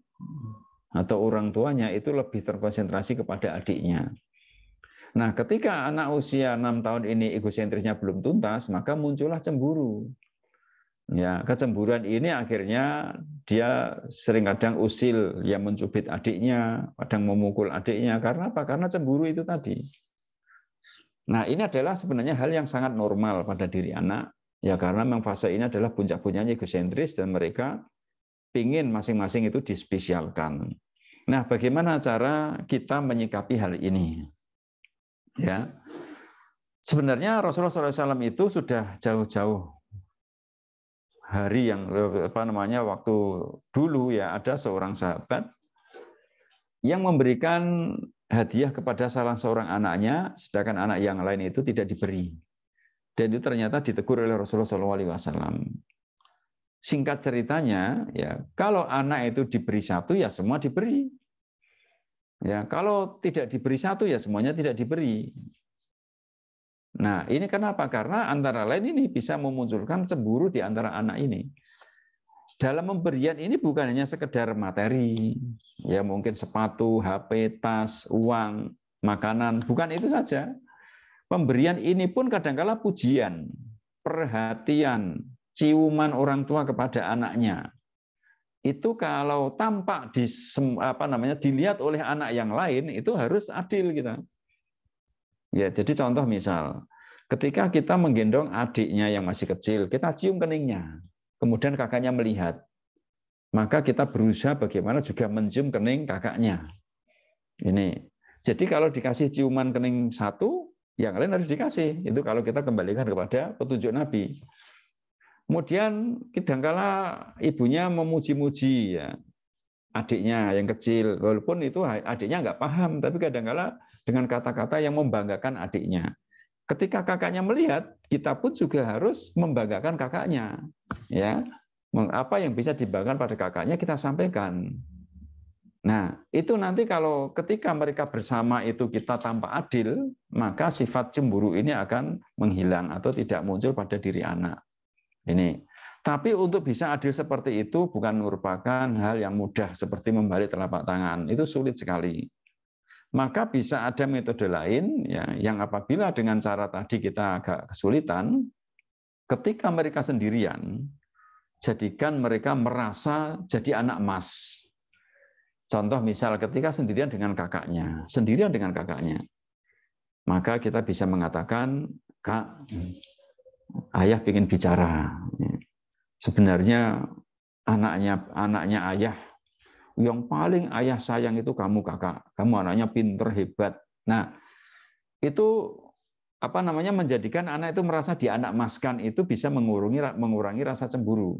atau orang tuanya itu lebih terkonsentrasi kepada adiknya. Nah, ketika anak usia 6 tahun ini egosentrisnya belum tuntas, maka muncullah cemburu. Ya, kecemburuan ini akhirnya dia sering kadang usil, yang mencubit adiknya, kadang memukul adiknya. Karena apa? Karena cemburu itu tadi. Nah, ini adalah sebenarnya hal yang sangat normal pada diri anak. Ya, karena memang fase ini adalah puncak-puncaknya egosentris dan mereka ingin masing-masing itu dispesialkan. Nah, bagaimana cara kita menyikapi hal ini? Ya, sebenarnya Rasulullah SAW itu sudah jauh-jauh hari yang waktu dulu ya ada seorang sahabat yang memberikan hadiah kepada salah seorang anaknya, sedangkan anak yang lain itu tidak diberi. Dan itu ternyata ditegur oleh Rasulullah SAW. Singkat ceritanya, ya kalau anak itu diberi satu, ya semua diberi. Ya kalau tidak diberi satu, ya semuanya tidak diberi. Nah, ini kenapa? Karena antara lain ini bisa memunculkan cemburu di antara anak ini. Dalam pemberian ini bukan hanya sekedar materi, ya mungkin sepatu, HP, tas, uang, makanan, bukan itu saja. Pemberian ini pun kadang-kala pujian, perhatian, ciuman orang tua kepada anaknya. Itu kalau tampak dilihat oleh anak yang lain, itu harus adil kita. Ya, jadi contoh misal, ketika kita menggendong adiknya yang masih kecil, kita cium keningnya, kemudian kakaknya melihat, maka kita berusaha bagaimana juga mencium kening kakaknya. Ini. Jadi kalau dikasih ciuman kening satu, yang lain harus dikasih. Itu kalau kita kembalikan kepada petunjuk Nabi. Kemudian kadangkala ibunya memuji-muji ya adiknya yang kecil, walaupun itu adiknya nggak paham, tapi kadangkala dengan kata-kata yang membanggakan adiknya. Ketika kakaknya melihat, kita pun juga harus membanggakan kakaknya. Ya, apa yang bisa dibanggakan pada kakaknya kita sampaikan. Nah, itu nanti kalau ketika mereka bersama itu kita tanpa adil, maka sifat cemburu ini akan menghilang atau tidak muncul pada diri anak. Ini. Tapi untuk bisa adil seperti itu bukan merupakan hal yang mudah seperti membalik telapak tangan. Itu sulit sekali. Maka bisa ada metode lain ya, yang apabila dengan cara tadi kita agak kesulitan, ketika mereka sendirian, jadikan mereka merasa jadi anak emas. Contoh misal ketika sendirian dengan kakaknya, maka kita bisa mengatakan, Kak, ayah ingin bicara. Sebenarnya anaknya ayah yang paling ayah sayang itu kamu kakak, kamu anaknya pinter hebat. Nah itu menjadikan anak itu merasa dianakmaskan itu bisa mengurangi rasa cemburu.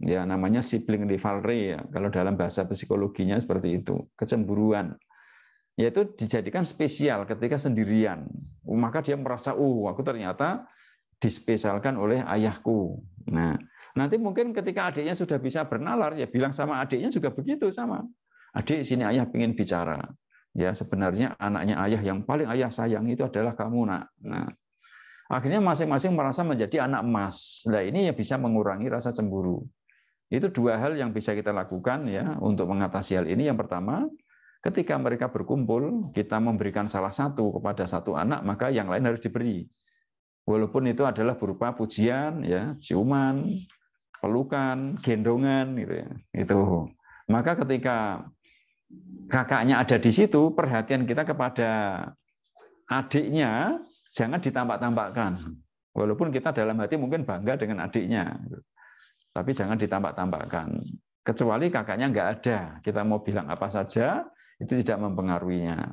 Ya namanya sibling rivalry ya kalau dalam bahasa psikologinya seperti itu, kecemburuan. Yaitu dijadikan spesial ketika sendirian. Maka dia merasa aku ternyata dispesialkan oleh ayahku. Nah, nanti mungkin ketika adiknya sudah bisa bernalar, ya bilang sama adiknya juga begitu sama. Adik, sini ayah ingin bicara. Ya sebenarnya anaknya ayah yang paling ayah sayang itu adalah kamu, nak. Nah, akhirnya masing-masing merasa menjadi anak emas. Nah, ini ya bisa mengurangi rasa cemburu. Itu dua hal yang bisa kita lakukan ya untuk mengatasi hal ini. Yang pertama, ketika mereka berkumpul, kita memberikan salah satu kepada satu anak, maka yang lain harus diberi. Walaupun itu adalah berupa pujian, ya, ciuman, pelukan, gendongan, gitu ya. Itu. Maka ketika kakaknya ada di situ, perhatian kita kepada adiknya jangan ditambak-tambakkan. Walaupun kita dalam hati mungkin bangga dengan adiknya, tapi jangan ditambak-tambakkan. Kecuali kakaknya nggak ada, kita mau bilang apa saja itu tidak mempengaruhinya.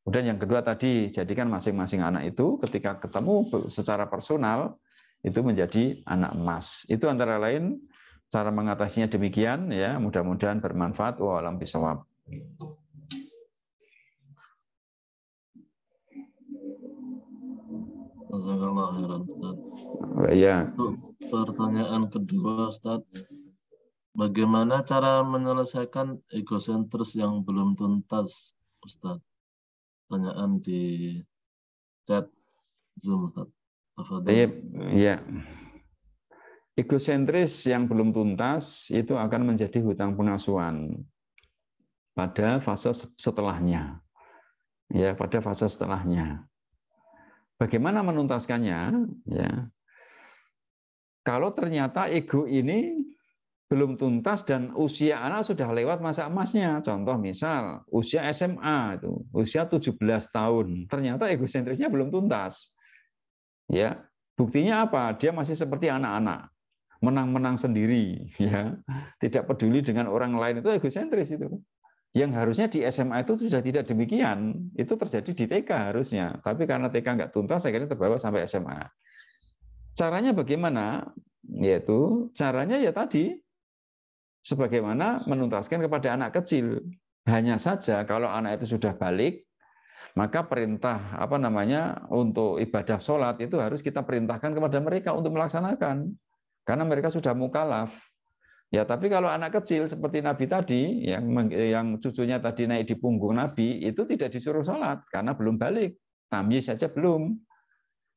Kemudian yang kedua tadi, jadikan masing-masing anak itu ketika ketemu secara personal itu menjadi anak emas. Itu antara lain cara mengatasinya demikian ya. Mudah-mudahan bermanfaat. Wallahu a'lam. Jazakallah khairan, Ustaz. Ya. Untuk pertanyaan kedua, Ustaz, bagaimana cara menyelesaikan egosentris yang belum tuntas, Ustaz? Pertanyaan di chat Zoom, Ustaz. Ya. Egosentris yang belum tuntas itu akan menjadi hutang pengasuhan pada fase setelahnya. Ya, pada fase setelahnya. Bagaimana menuntaskannya? Ya. Kalau ternyata ego ini belum tuntas dan usia anak sudah lewat masa emasnya. Contoh misal usia SMA itu, usia 17 tahun. Ternyata egosentrisnya belum tuntas. Ya, buktinya apa? Dia masih seperti anak-anak, menang-menang sendiri, ya. Tidak peduli dengan orang lain, itu egosentris itu. Yang harusnya di SMA itu sudah tidak demikian. Itu terjadi di TK harusnya. Tapi karena TK nggak tuntas, akhirnya terbawa sampai SMA. Caranya bagaimana? Yaitu caranya ya tadi, sebagaimana menuntaskan kepada anak kecil. Hanya saja kalau anak itu sudah balik, maka perintah untuk ibadah sholat itu harus kita perintahkan kepada mereka untuk melaksanakan. Karena mereka sudah mukallaf. Ya, tapi kalau anak kecil seperti Nabi tadi, yang cucunya tadi naik di punggung Nabi, itu tidak disuruh sholat karena belum balik. Tamyiz saja belum.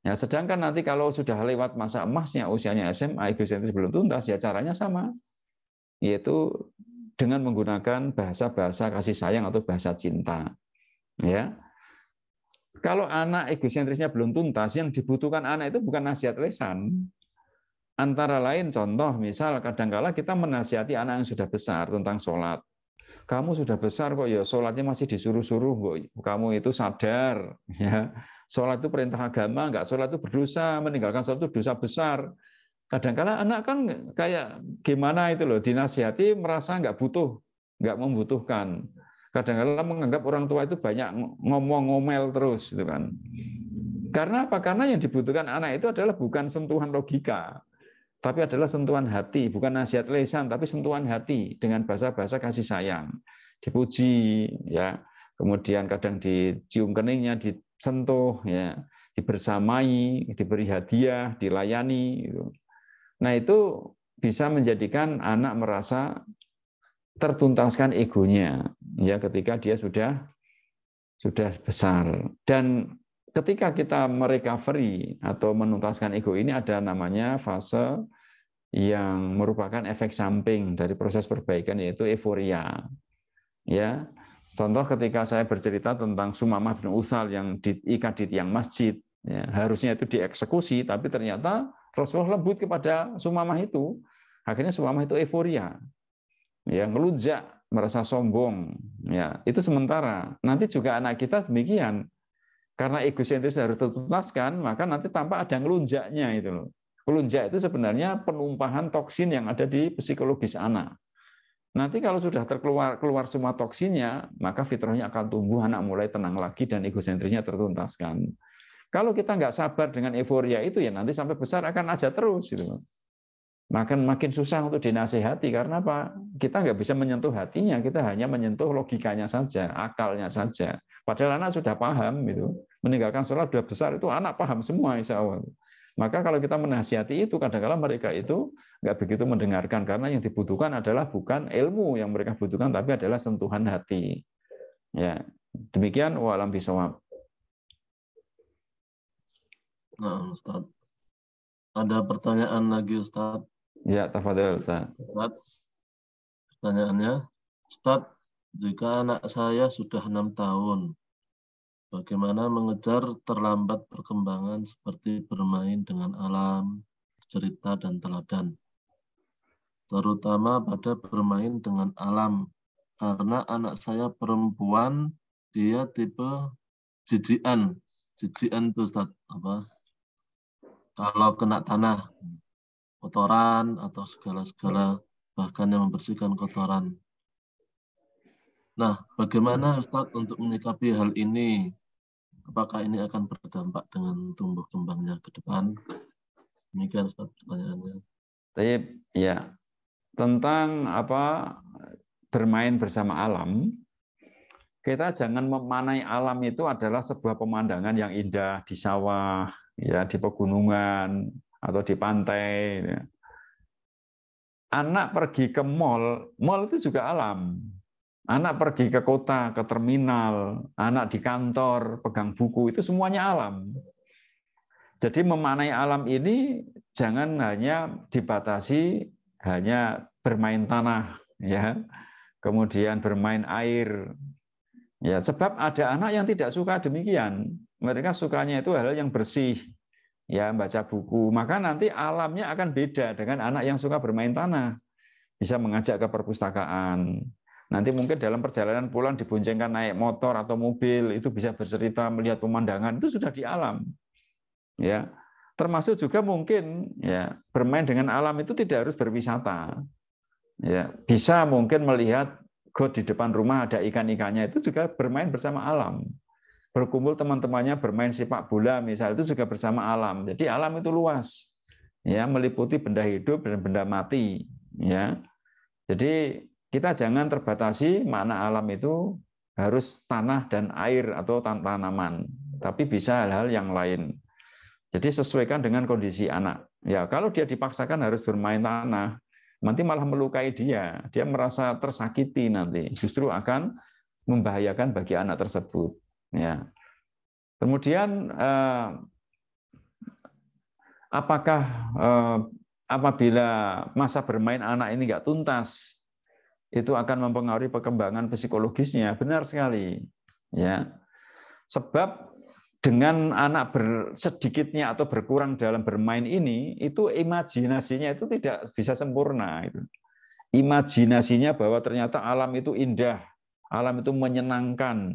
Ya, sedangkan nanti kalau sudah lewat masa emasnya, usianya SMA, egosentris belum tuntas, ya caranya sama, yaitu dengan menggunakan bahasa-bahasa kasih sayang atau bahasa cinta. Ya, kalau anak egosentrisnya belum tuntas, yang dibutuhkan anak itu bukan nasihat lisan. Antara lain contoh, misal kadangkala kita menasihati anak yang sudah besar tentang sholat. Kamu sudah besar kok ya, sholatnya masih disuruh-suruh, kamu itu sadar. Ya, sholat itu perintah agama, nggak sholat itu berdosa, meninggalkan sholat itu dosa besar. Kadang-kala anak kan kayak gimana itu loh, dinasihati merasa nggak butuh, nggak membutuhkan. Kadang-kala menganggap orang tua itu banyak ngomong-ngomel terus, gitu kan. Karena apa? Karena yang dibutuhkan anak itu adalah bukan sentuhan logika, tapi adalah sentuhan hati, bukan nasihat lisan, tapi sentuhan hati dengan bahasa-bahasa kasih sayang. Dipuji, ya, kemudian kadang dicium keningnya, disentuh, ya, dibersamai, diberi hadiah, dilayani. Gitu. Nah, itu bisa menjadikan anak merasa tertuntaskan egonya, ya, ketika dia sudah besar. Dan ketika kita merecovery atau menuntaskan ego ini, ada namanya fase yang merupakan efek samping dari proses perbaikan, yaitu euforia. Ya, contoh ketika saya bercerita tentang Sumamah bin Utsal yang diikat di tiang masjid, ya, harusnya itu dieksekusi, tapi ternyata Rasulullah lembut kepada Sumamah itu. Akhirnya Sumamah itu euforia, ya, ngelunjak, merasa sombong. Ya, itu sementara. Nanti juga anak kita demikian. Karena egosentris harus tertuntaskan, maka nanti tampak ada ngelunjaknya itu loh. Ngelunjak itu sebenarnya penumpahan toksin yang ada di psikologis anak. Nanti kalau sudah keluar semua toksinnya, maka fitrahnya akan tumbuh, anak mulai tenang lagi dan egosentrisnya tertuntaskan. Kalau kita nggak sabar dengan euforia itu, ya nanti sampai besar akan aja terus gitu. Makin susah untuk dinasehati karena apa? Kita nggak bisa menyentuh hatinya, kita hanya menyentuh logikanya saja, akalnya saja. Padahal anak sudah paham itu, meninggalkan sholat sudah besar itu anak paham semua insya Allah. Maka kalau kita menasihati itu, kadang-kadang mereka itu nggak begitu mendengarkan karena yang dibutuhkan adalah bukan ilmu yang mereka butuhkan, tapi adalah sentuhan hati. Ya, demikian. Wa'alam bishawab. Nah, Ustaz. Ada pertanyaan lagi, Ustaz. Ya, tafadhol, Ustaz. Pertanyaannya, Ustaz, jika anak saya sudah 6 tahun, bagaimana mengejar terlambat perkembangan seperti bermain dengan alam, cerita, dan teladan? Terutama pada bermain dengan alam. Karena anak saya perempuan, dia tipe jijian. Jijian itu, Ustaz, apa? Kalau kena tanah, kotoran atau segala-segala, bahkan yang membersihkan kotoran. Nah, bagaimana Ustadz untuk menyikapi hal ini? Apakah ini akan berdampak dengan tumbuh kembangnya ke depan? Demikian Ustadz pertanyaannya. Tapi ya tentang apa bermain bersama alam, kita jangan memanai alam itu adalah sebuah pemandangan yang indah di sawah, ya di pegunungan atau di pantai. Ya. Anak pergi ke mall, mall itu juga alam. Anak pergi ke kota, ke terminal, anak di kantor, pegang buku, itu semuanya alam. Jadi memanai alam ini jangan hanya dibatasi hanya bermain tanah, ya, kemudian bermain air, ya. Sebab ada anak yang tidak suka demikian. Mereka sukanya itu hal yang bersih, ya, baca buku. Maka nanti alamnya akan beda dengan anak yang suka bermain tanah. Bisa mengajak ke perpustakaan. Nanti mungkin dalam perjalanan pulang diboncengkan naik motor atau mobil, itu bisa bercerita melihat pemandangan, itu sudah di alam. Ya, termasuk juga mungkin ya bermain dengan alam itu tidak harus berwisata. Ya, bisa mungkin melihat got di depan rumah ada ikan-ikannya, itu juga bermain bersama alam. Berkumpul teman-temannya bermain sepak bola misal, itu juga bersama alam. Jadi alam itu luas. Ya, meliputi benda hidup dan benda mati, ya. Jadi kita jangan terbatasi makna alam itu harus tanah dan air atau tanaman, tapi bisa hal-hal yang lain. Jadi sesuaikan dengan kondisi anak. Ya, kalau dia dipaksakan harus bermain tanah, nanti malah melukai dia. Dia merasa tersakiti nanti. Justru akan membahayakan bagi anak tersebut. Ya. Kemudian apakah apabila masa bermain anak ini nggak tuntas, itu akan mempengaruhi perkembangan psikologisnya? Benar sekali. Ya. Sebab dengan anak sedikitnya atau berkurang dalam bermain ini, itu imajinasinya itu tidak bisa sempurna. Imajinasinya bahwa ternyata alam itu indah, alam itu menyenangkan.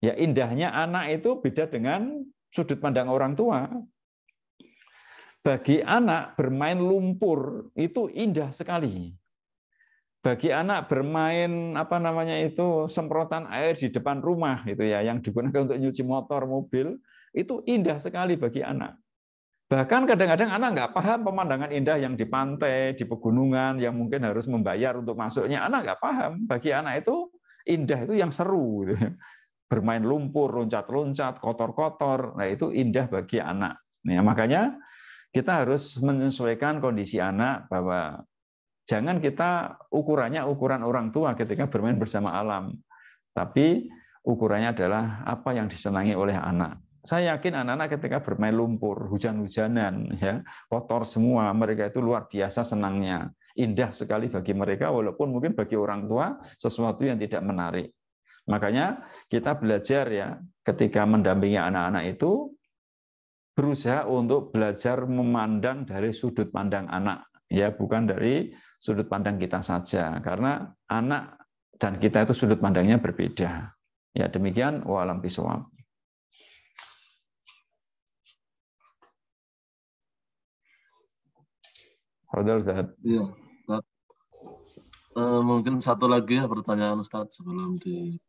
Ya, indahnya anak itu beda dengan sudut pandang orang tua. Bagi anak bermain lumpur itu indah sekali. Bagi anak bermain apa namanya itu semprotan air di depan rumah itu ya yang digunakan untuk nyuci motor, mobil, itu indah sekali bagi anak. Bahkan kadang-kadang anak nggak paham pemandangan indah yang di pantai, di pegunungan yang mungkin harus membayar untuk masuknya. Anak nggak paham. Bagi anak itu indah itu yang seru gitu. Bermain lumpur, loncat-loncat, kotor-kotor. Nah, itu indah bagi anak. Nah, makanya kita harus menyesuaikan kondisi anak bahwa jangan kita ukurannya ukuran orang tua ketika bermain bersama alam, tapi ukurannya adalah apa yang disenangi oleh anak. Saya yakin anak-anak ketika bermain lumpur, hujan-hujanan, ya kotor semua, mereka itu luar biasa senangnya, indah sekali bagi mereka, walaupun mungkin bagi orang tua sesuatu yang tidak menarik. Makanya kita belajar ya ketika mendampingi anak-anak itu berusaha untuk belajar memandang dari sudut pandang anak, ya bukan dari sudut pandang kita saja, karena anak dan kita itu sudut pandangnya berbeda. Ya demikian, wa'alam bishawab. Ustaz. Iya, Ustadz. Mungkin satu lagi ya pertanyaan Ustadz sebelum di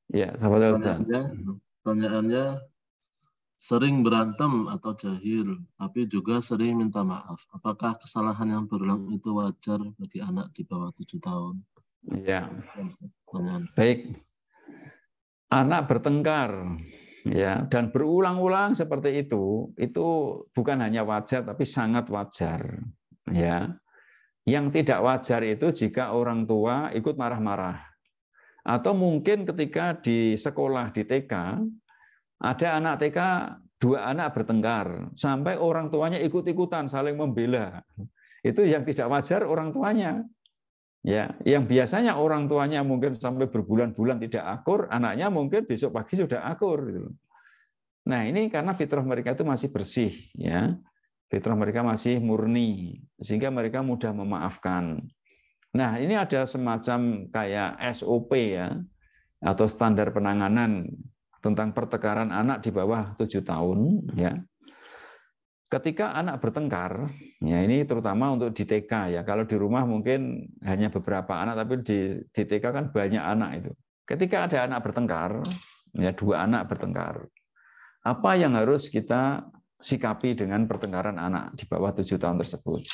Ya, sahabat Ustaz. Pertanyaannya sering berantem atau jahil, tapi juga sering minta maaf. Apakah kesalahan yang berulang itu wajar bagi anak di bawah 7 tahun? Ya. Baik. Anak bertengkar ya dan berulang-ulang seperti itu bukan hanya wajar tapi sangat wajar. Ya. Yang tidak wajar itu jika orang tua ikut marah-marah. Atau mungkin ketika di sekolah di TK ada anak TK 2 anak bertengkar sampai orang tuanya ikut-ikutan saling membela. Itu yang tidak wajar orang tuanya. Ya, yang biasanya orang tuanya mungkin sampai berbulan-bulan tidak akur, anaknya mungkin besok pagi sudah akur. Gitu. Nah ini karena fitrah mereka itu masih bersih, ya, fitrah mereka masih murni, sehingga mereka mudah memaafkan. Nah ini ada semacam kayak SOP ya, atau standar penanganan tentang pertengkaran anak di bawah 7 tahun. Ya. Ketika anak bertengkar, ya ini terutama untuk di TK ya. Kalau di rumah mungkin hanya beberapa anak, tapi di TK kan banyak anak itu. Ketika ada anak bertengkar, ya dua anak bertengkar, apa yang harus kita sikapi dengan pertengkaran anak di bawah 7 tahun tersebut?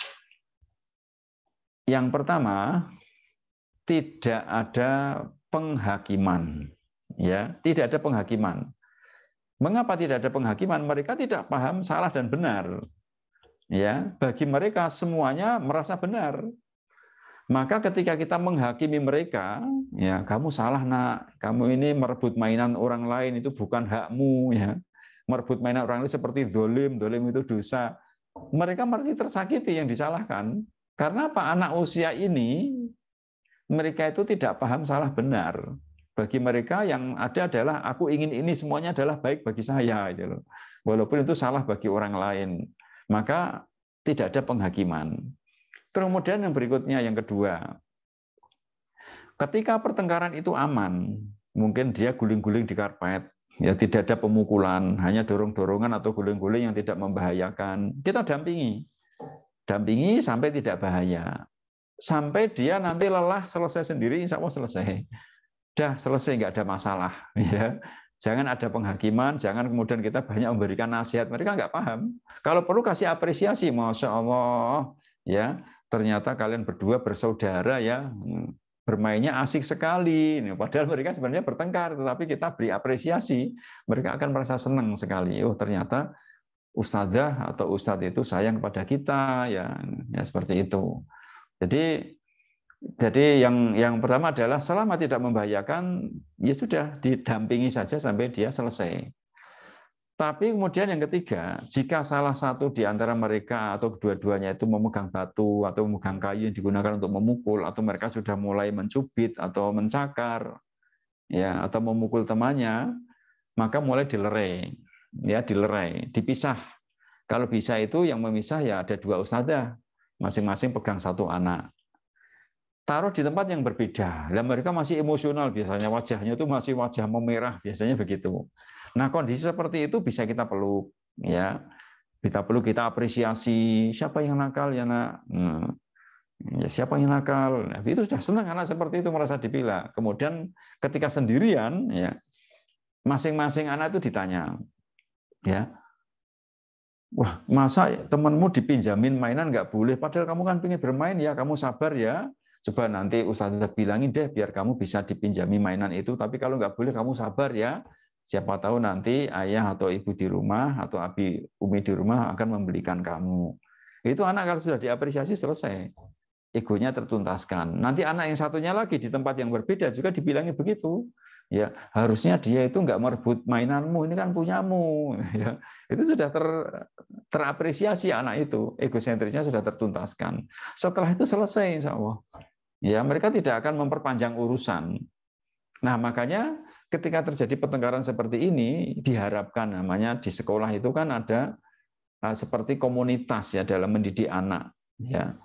Yang pertama, tidak ada penghakiman, ya, tidak ada penghakiman. Mengapa tidak ada penghakiman? Mereka tidak paham salah dan benar. Ya, bagi mereka semuanya merasa benar. Maka ketika kita menghakimi mereka, ya kamu salah nak, kamu ini merebut mainan orang lain itu bukan hakmu, ya. Merebut mainan orang lain seperti dolim, dolim itu dosa. Mereka merasa tersakiti yang disalahkan. Karena apa? Anak usia ini mereka itu tidak paham salah benar. Bagi mereka yang ada adalah aku ingin ini semuanya adalah baik bagi saya, gitu loh. Walaupun itu salah bagi orang lain. Maka tidak ada penghakiman. Kemudian yang berikutnya, yang kedua, ketika pertengkaran itu aman, mungkin dia guling-guling di karpet, ya tidak ada pemukulan, hanya dorong-dorongan atau guling-guling yang tidak membahayakan. Kita dampingi sampai tidak bahaya. Sampai dia nanti lelah selesai sendiri, insya Allah selesai. Dah selesai, nggak ada masalah. Ya. Jangan ada penghakiman, jangan kemudian kita banyak memberikan nasihat. Mereka nggak paham. Kalau perlu kasih apresiasi, Masya Allah. Ya, ternyata kalian berdua bersaudara ya, bermainnya asik sekali. Padahal mereka sebenarnya bertengkar, tetapi kita beri apresiasi. Mereka akan merasa senang sekali. Oh ternyata ustadzah atau ustadz itu sayang kepada kita, ya seperti itu. Jadi yang pertama adalah selama tidak membahayakan, ya sudah didampingi saja sampai dia selesai. Tapi kemudian yang ketiga, jika salah satu di antara mereka atau kedua-duanya itu memegang batu atau memegang kayu yang digunakan untuk memukul, atau mereka sudah mulai mencubit atau mencakar, ya atau memukul temannya, maka mulai dilerai, ya dilerai, dipisah. Kalau bisa itu yang memisah ya ada dua ustadzah, masing-masing pegang satu anak. Taruh di tempat yang berbeda. Dan mereka masih emosional biasanya, wajahnya itu masih wajah memerah, biasanya begitu. Nah, kondisi seperti itu bisa kita peluk, ya. Kita peluk, kita apresiasi, siapa yang nakal ya nak? Ya siapa yang nakal? Nah, itu sudah senang anak seperti itu merasa dibela. Kemudian ketika sendirian, ya masing-masing anak itu ditanya, ya, wah masa temanmu dipinjamin mainan nggak boleh? Padahal kamu kan pengen bermain ya, kamu sabar ya. Coba nanti Ustazah bilangin deh biar kamu bisa dipinjami mainan itu. Tapi kalau nggak boleh kamu sabar ya. Siapa tahu nanti ayah atau ibu di rumah atau abi umi di rumah akan membelikan kamu. Itu anak kalau sudah diapresiasi selesai. Egonya tertuntaskan. Nanti anak yang satunya lagi di tempat yang berbeda juga dibilangi begitu. Ya harusnya dia itu nggak merebut mainanmu, ini kan punyamu. Ya, itu sudah terapresiasi anak itu, egosentrisnya sudah tertuntaskan. Setelah itu selesai, insya Allah. Ya, mereka tidak akan memperpanjang urusan. Nah, makanya ketika terjadi pertengkaran seperti ini, diharapkan namanya di sekolah itu kan ada seperti komunitas ya dalam mendidik anak. Ya.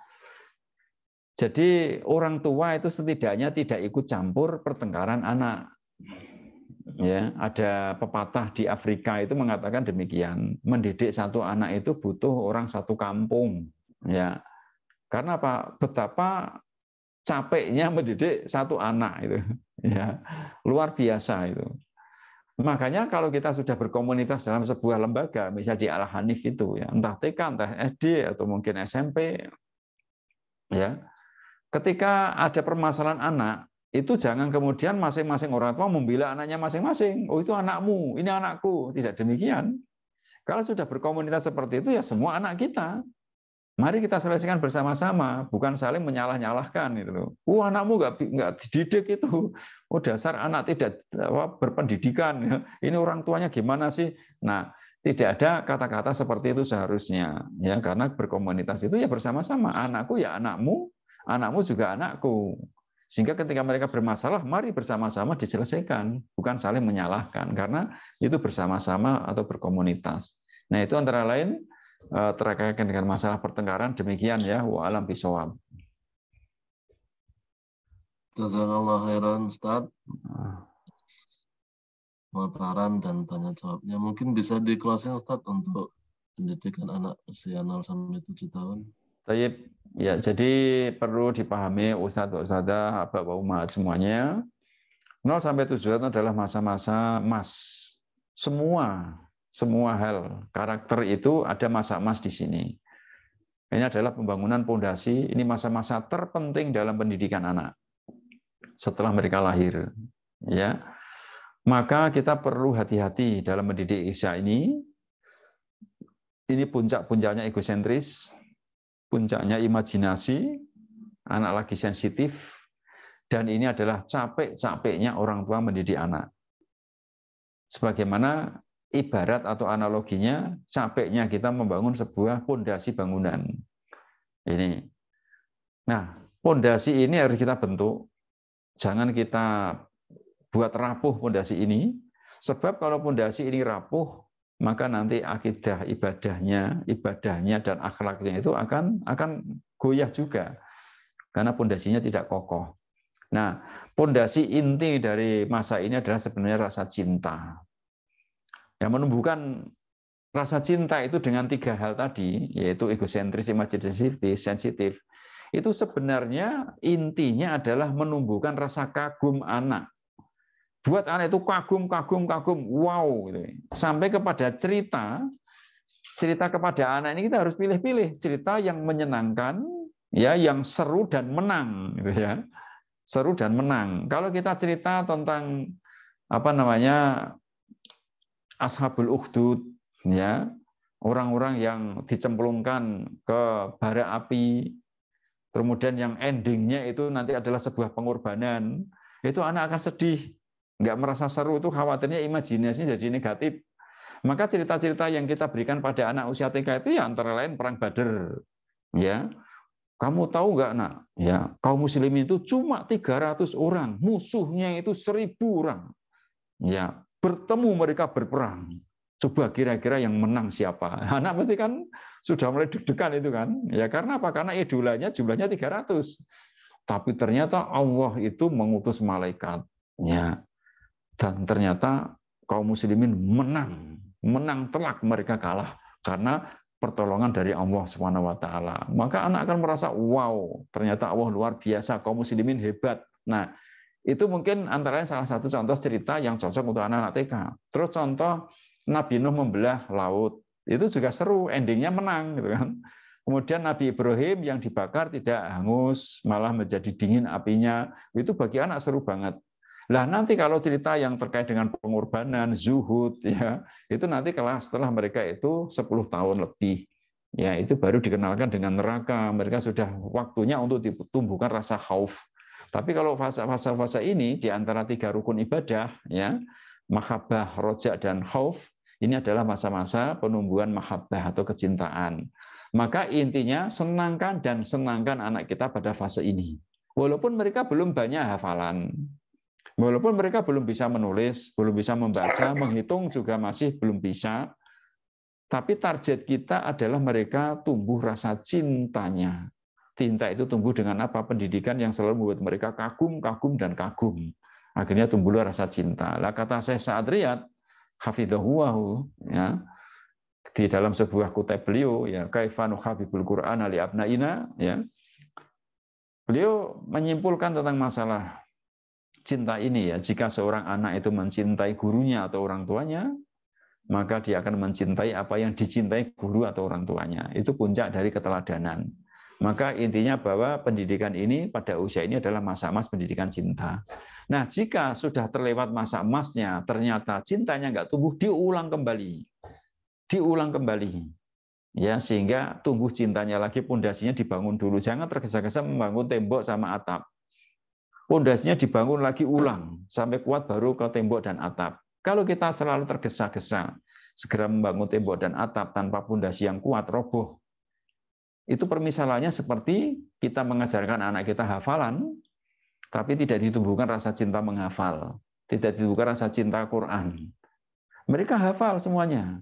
Jadi orang tua itu setidaknya tidak ikut campur pertengkaran anak. Ya, ada pepatah di Afrika itu mengatakan demikian, mendidik satu anak itu butuh orang satu kampung. Ya, karena apa? Betapa capeknya mendidik satu anak itu, ya luar biasa itu. Makanya kalau kita sudah berkomunitas dalam sebuah lembaga, misalnya di Al Hanif itu, ya entah TK, entah SD atau mungkin SMP, ya ketika ada permasalahan anak, itu jangan kemudian masing-masing orang tua membela anaknya masing-masing. Oh itu anakmu, ini anakku. Tidak demikian. Kalau sudah berkomunitas seperti itu, ya semua anak kita. Mari kita selesaikan bersama-sama, bukan saling menyalah-nyalahkan itu loh. Anakmu nggak dididik itu. Oh dasar anak tidak berpendidikan. Ini orang tuanya gimana sih? Nah, tidak ada kata-kata seperti itu seharusnya, ya karena berkomunitas itu ya bersama-sama. Anakku ya anakmu, anakmu juga anakku. Sehingga ketika mereka bermasalah, mari bersama-sama diselesaikan, bukan saling menyalahkan, karena itu bersama-sama atau berkomunitas. Nah itu antara lain terkait dengan masalah pertengkaran demikian ya, wa alam bisawab. Jazakallah khairan Ustaz. Pemaparan dan tanya jawabnya mungkin bisa di closing Ustaz untuk pendidikan anak usia 0 sampai 7 tahun? Taib, ya, jadi perlu dipahami Ustadz-Ustadzah, Bapak Umat semuanya, 0 sampai 7 tahun adalah masa-masa emas. Semua hal karakter itu ada masa emas di sini. Ini adalah pembangunan pondasi, ini masa-masa terpenting dalam pendidikan anak setelah mereka lahir. Ya, maka kita perlu hati-hati dalam mendidik Isya ini. Ini puncak-puncaknya egosentris, puncaknya imajinasi, anak lagi sensitif, dan ini adalah capek-capeknya orang tua mendidik anak. Sebagaimana ibarat atau analoginya, capeknya kita membangun sebuah pondasi bangunan. Ini. Nah, pondasi ini harus kita bentuk. Jangan kita buat rapuh pondasi ini, sebab kalau pondasi ini rapuh, maka nanti akidah ibadahnya dan akhlaknya itu akan goyah juga karena pondasinya tidak kokoh. Nah, pondasi inti dari masa ini adalah sebenarnya rasa cinta. Yang menumbuhkan rasa cinta itu dengan 3 hal tadi, yaitu egosentris, imajinatif, sensitif. Itu sebenarnya intinya adalah menumbuhkan rasa kagum anak. Buat anak itu kagum, wow, gitu. Sampai kepada cerita kepada anak ini kita harus pilih-pilih cerita yang menyenangkan, ya, yang seru dan menang, gitu ya, seru dan menang. Kalau kita cerita tentang Ashabul Ukhdud, ya, orang-orang yang dicemplungkan ke bara api, kemudian yang endingnya itu nanti adalah sebuah pengorbanan, itu anak akan sedih. Nggak merasa seru, itu khawatirnya imajinasinya jadi negatif. Maka cerita-cerita yang kita berikan pada anak usia TK itu ya antara lain perang Badar. Ya, kamu tahu nggak, nak? Ya, kaum muslimin itu cuma 300 orang, musuhnya itu 1000 orang. Ya, bertemu mereka berperang. Coba kira-kira yang menang siapa? Anak pasti kan sudah mulai deg-degan itu kan. Ya karena apa? Karena idolanya jumlahnya 300. Tapi ternyata Allah itu mengutus malaikat. Ya. Dan ternyata kaum muslimin menang telak, mereka kalah karena pertolongan dari Allah Subhanahu wa taala. Maka anak akan merasa, wow, ternyata Allah luar biasa, kaum muslimin hebat. Nah, itu mungkin antara lain salah satu contoh cerita yang cocok untuk anak-anak TK. Terus contoh Nabi Nuh membelah laut, itu juga seru, endingnya menang gitu kan. Kemudian Nabi Ibrahim yang dibakar tidak hangus, malah menjadi dingin apinya, itu bagi anak seru banget. Lah nanti kalau cerita yang terkait dengan pengorbanan, zuhud, ya, itu nanti setelah mereka itu 10 tahun lebih, ya, itu baru dikenalkan dengan neraka. Mereka sudah waktunya untuk ditumbuhkan rasa khauf. Tapi kalau fase-fase ini di antara 3 rukun ibadah, ya, mahabbah, roja, dan khauf, ini adalah masa-masa penumbuhan mahabbah atau kecintaan. Maka intinya senangkan anak kita pada fase ini. Walaupun mereka belum banyak hafalan, walaupun mereka belum bisa menulis, belum bisa membaca, menghitung juga masih belum bisa, tapi target kita adalah mereka tumbuh rasa cintanya. Cinta itu tumbuh dengan apa? Pendidikan yang selalu membuat mereka kagum, dan kagum. Akhirnya tumbuhlah rasa cinta. Lah kata Syekh Sa'ad Riyad, hafidhahu, ya, di dalam sebuah kutip beliau, ya, kaifa nuhabibul Qur'ana li abnaina, ya. Beliau menyimpulkan tentang masalah cinta ini, ya, jika seorang anak itu mencintai gurunya atau orang tuanya, maka dia akan mencintai apa yang dicintai guru atau orang tuanya. Itu puncak dari keteladanan. Maka intinya bahwa pendidikan ini pada usia ini adalah masa emas pendidikan cinta. Nah, jika sudah terlewat masa emasnya, ternyata cintanya nggak tumbuh, diulang kembali. Ya, sehingga tumbuh cintanya lagi, pondasinya dibangun dulu. Jangan tergesa-gesa membangun tembok sama atap. Pondasinya dibangun lagi ulang sampai kuat baru ke tembok dan atap. Kalau kita selalu tergesa-gesa segera membangun tembok dan atap tanpa pondasi yang kuat, roboh. Itu permisalannya seperti kita mengajarkan anak kita hafalan, tapi tidak ditumbuhkan rasa cinta menghafal, tidak ditumbuhkan rasa cinta Quran. Mereka hafal semuanya,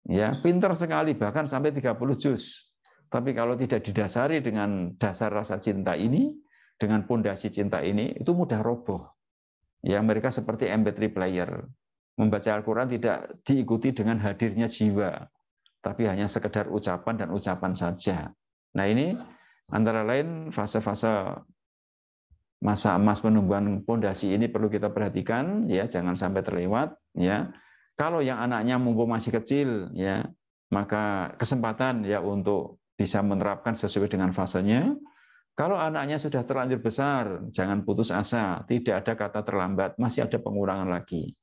ya, pintar sekali, bahkan sampai 30 juz. Tapi kalau tidak didasari dengan dasar rasa cinta ini, dengan pondasi cinta ini, itu mudah roboh. Ya, mereka seperti MP3 player. Membaca Al-Quran tidak diikuti dengan hadirnya jiwa. tapi hanya sekedar ucapan dan ucapan saja. Nah ini antara lain fase-fase masa emas penumbuhan pondasi ini perlu kita perhatikan, ya jangan sampai terlewat. Ya, kalau yang anaknya mumpung masih kecil, ya maka kesempatan ya untuk bisa menerapkan sesuai dengan fasenya. Kalau anaknya sudah terlanjur besar, jangan putus asa. Tidak ada kata terlambat, masih ada pengurangan lagi.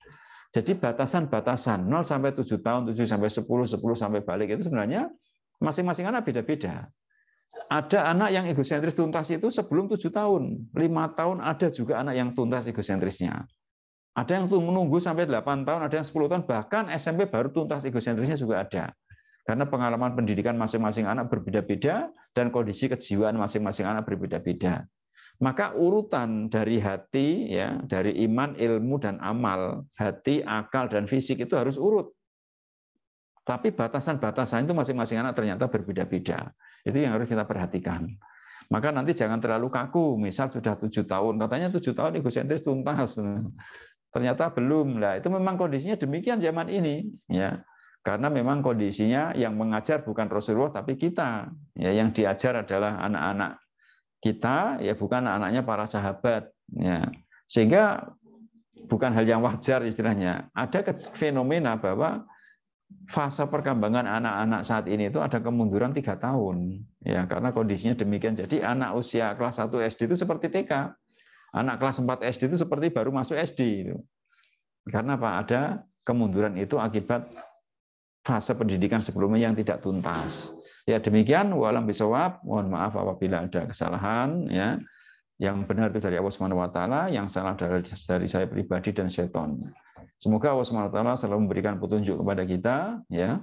Jadi batasan-batasan 0 sampai 7 tahun, 7 sampai 10, 10 sampai balik itu sebenarnya masing-masing anak beda-beda. Ada anak yang egosentris tuntas itu sebelum 7 tahun. 5 tahun ada juga anak yang tuntas egosentrisnya. Ada yang menunggu sampai 8 tahun, ada yang 10 tahun, bahkan SMP baru tuntas egosentrisnya juga ada. Karena pengalaman pendidikan masing-masing anak berbeda-beda dan kondisi kejiwaan masing-masing anak berbeda-beda. Maka urutan dari hati, ya, dari iman, ilmu, dan amal, hati, akal, dan fisik itu harus urut. Tapi batasan-batasan itu masing-masing anak ternyata berbeda-beda. Itu yang harus kita perhatikan. Maka nanti jangan terlalu kaku. Misal sudah 7 tahun, katanya 7 tahun egosentris tuntas. Ternyata belum. Lah, itu memang kondisinya demikian zaman ini, ya. Karena memang kondisinya yang mengajar bukan Rasulullah tapi kita. Ya, yang diajar adalah anak-anak kita, ya bukan anak-anaknya para sahabat. Ya. Sehingga bukan hal yang wajar istilahnya. Ada fenomena bahwa fase perkembangan anak-anak saat ini itu ada kemunduran 3 tahun. Ya, karena kondisinya demikian. Jadi anak usia kelas 1 SD itu seperti TK. Anak kelas 4 SD itu seperti baru masuk SD. Itu. Karena apa? Ada kemunduran itu akibat fase pendidikan sebelumnya yang tidak tuntas. Ya demikian, walam bisawab, mohon maaf apabila ada kesalahan, ya. Yang benar itu dari Allah Subhanahu wa taala, yang salah dari saya pribadi dan syaitan. Semoga Allah Subhanahu wa taala selalu memberikan petunjuk kepada kita, ya,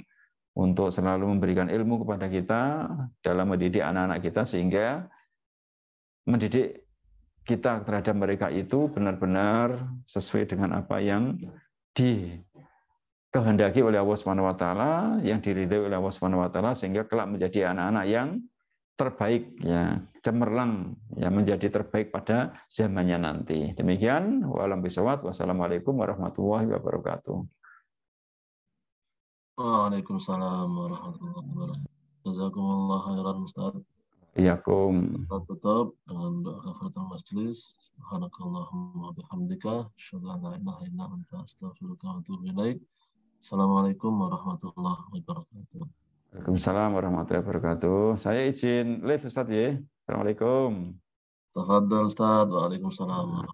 untuk selalu memberikan ilmu kepada kita dalam mendidik anak-anak kita sehingga mendidik kita terhadap mereka itu benar-benar sesuai dengan apa yang dikehendaki oleh Allah Subhanahu wa taala, yang diridhai oleh Allah Subhanahu wa taala sehingga kelak menjadi anak-anak yang terbaik, ya, cemerlang, ya, menjadi terbaik pada zamannya nanti. Demikian, walam bisawab, wassalamualaikum warahmatullahi wabarakatuh. Waalaikumsalam warahmatullahi wabarakatuh. Jazakumullah khairan Ustaz. Iyakum. Kita tutup dengan doa kafaratul majelis. Subhanakallahumma bihamdika asyhadu an la ilaha illa anta astaghfiruka wa atubu ilaik. Assalamualaikum warahmatullahi wabarakatuh. Waalaikumsalam warahmatullahi wabarakatuh. Saya izin live Ustaz ya. Assalamualaikum. Tafadhal Ustaz. Waalaikumsalam.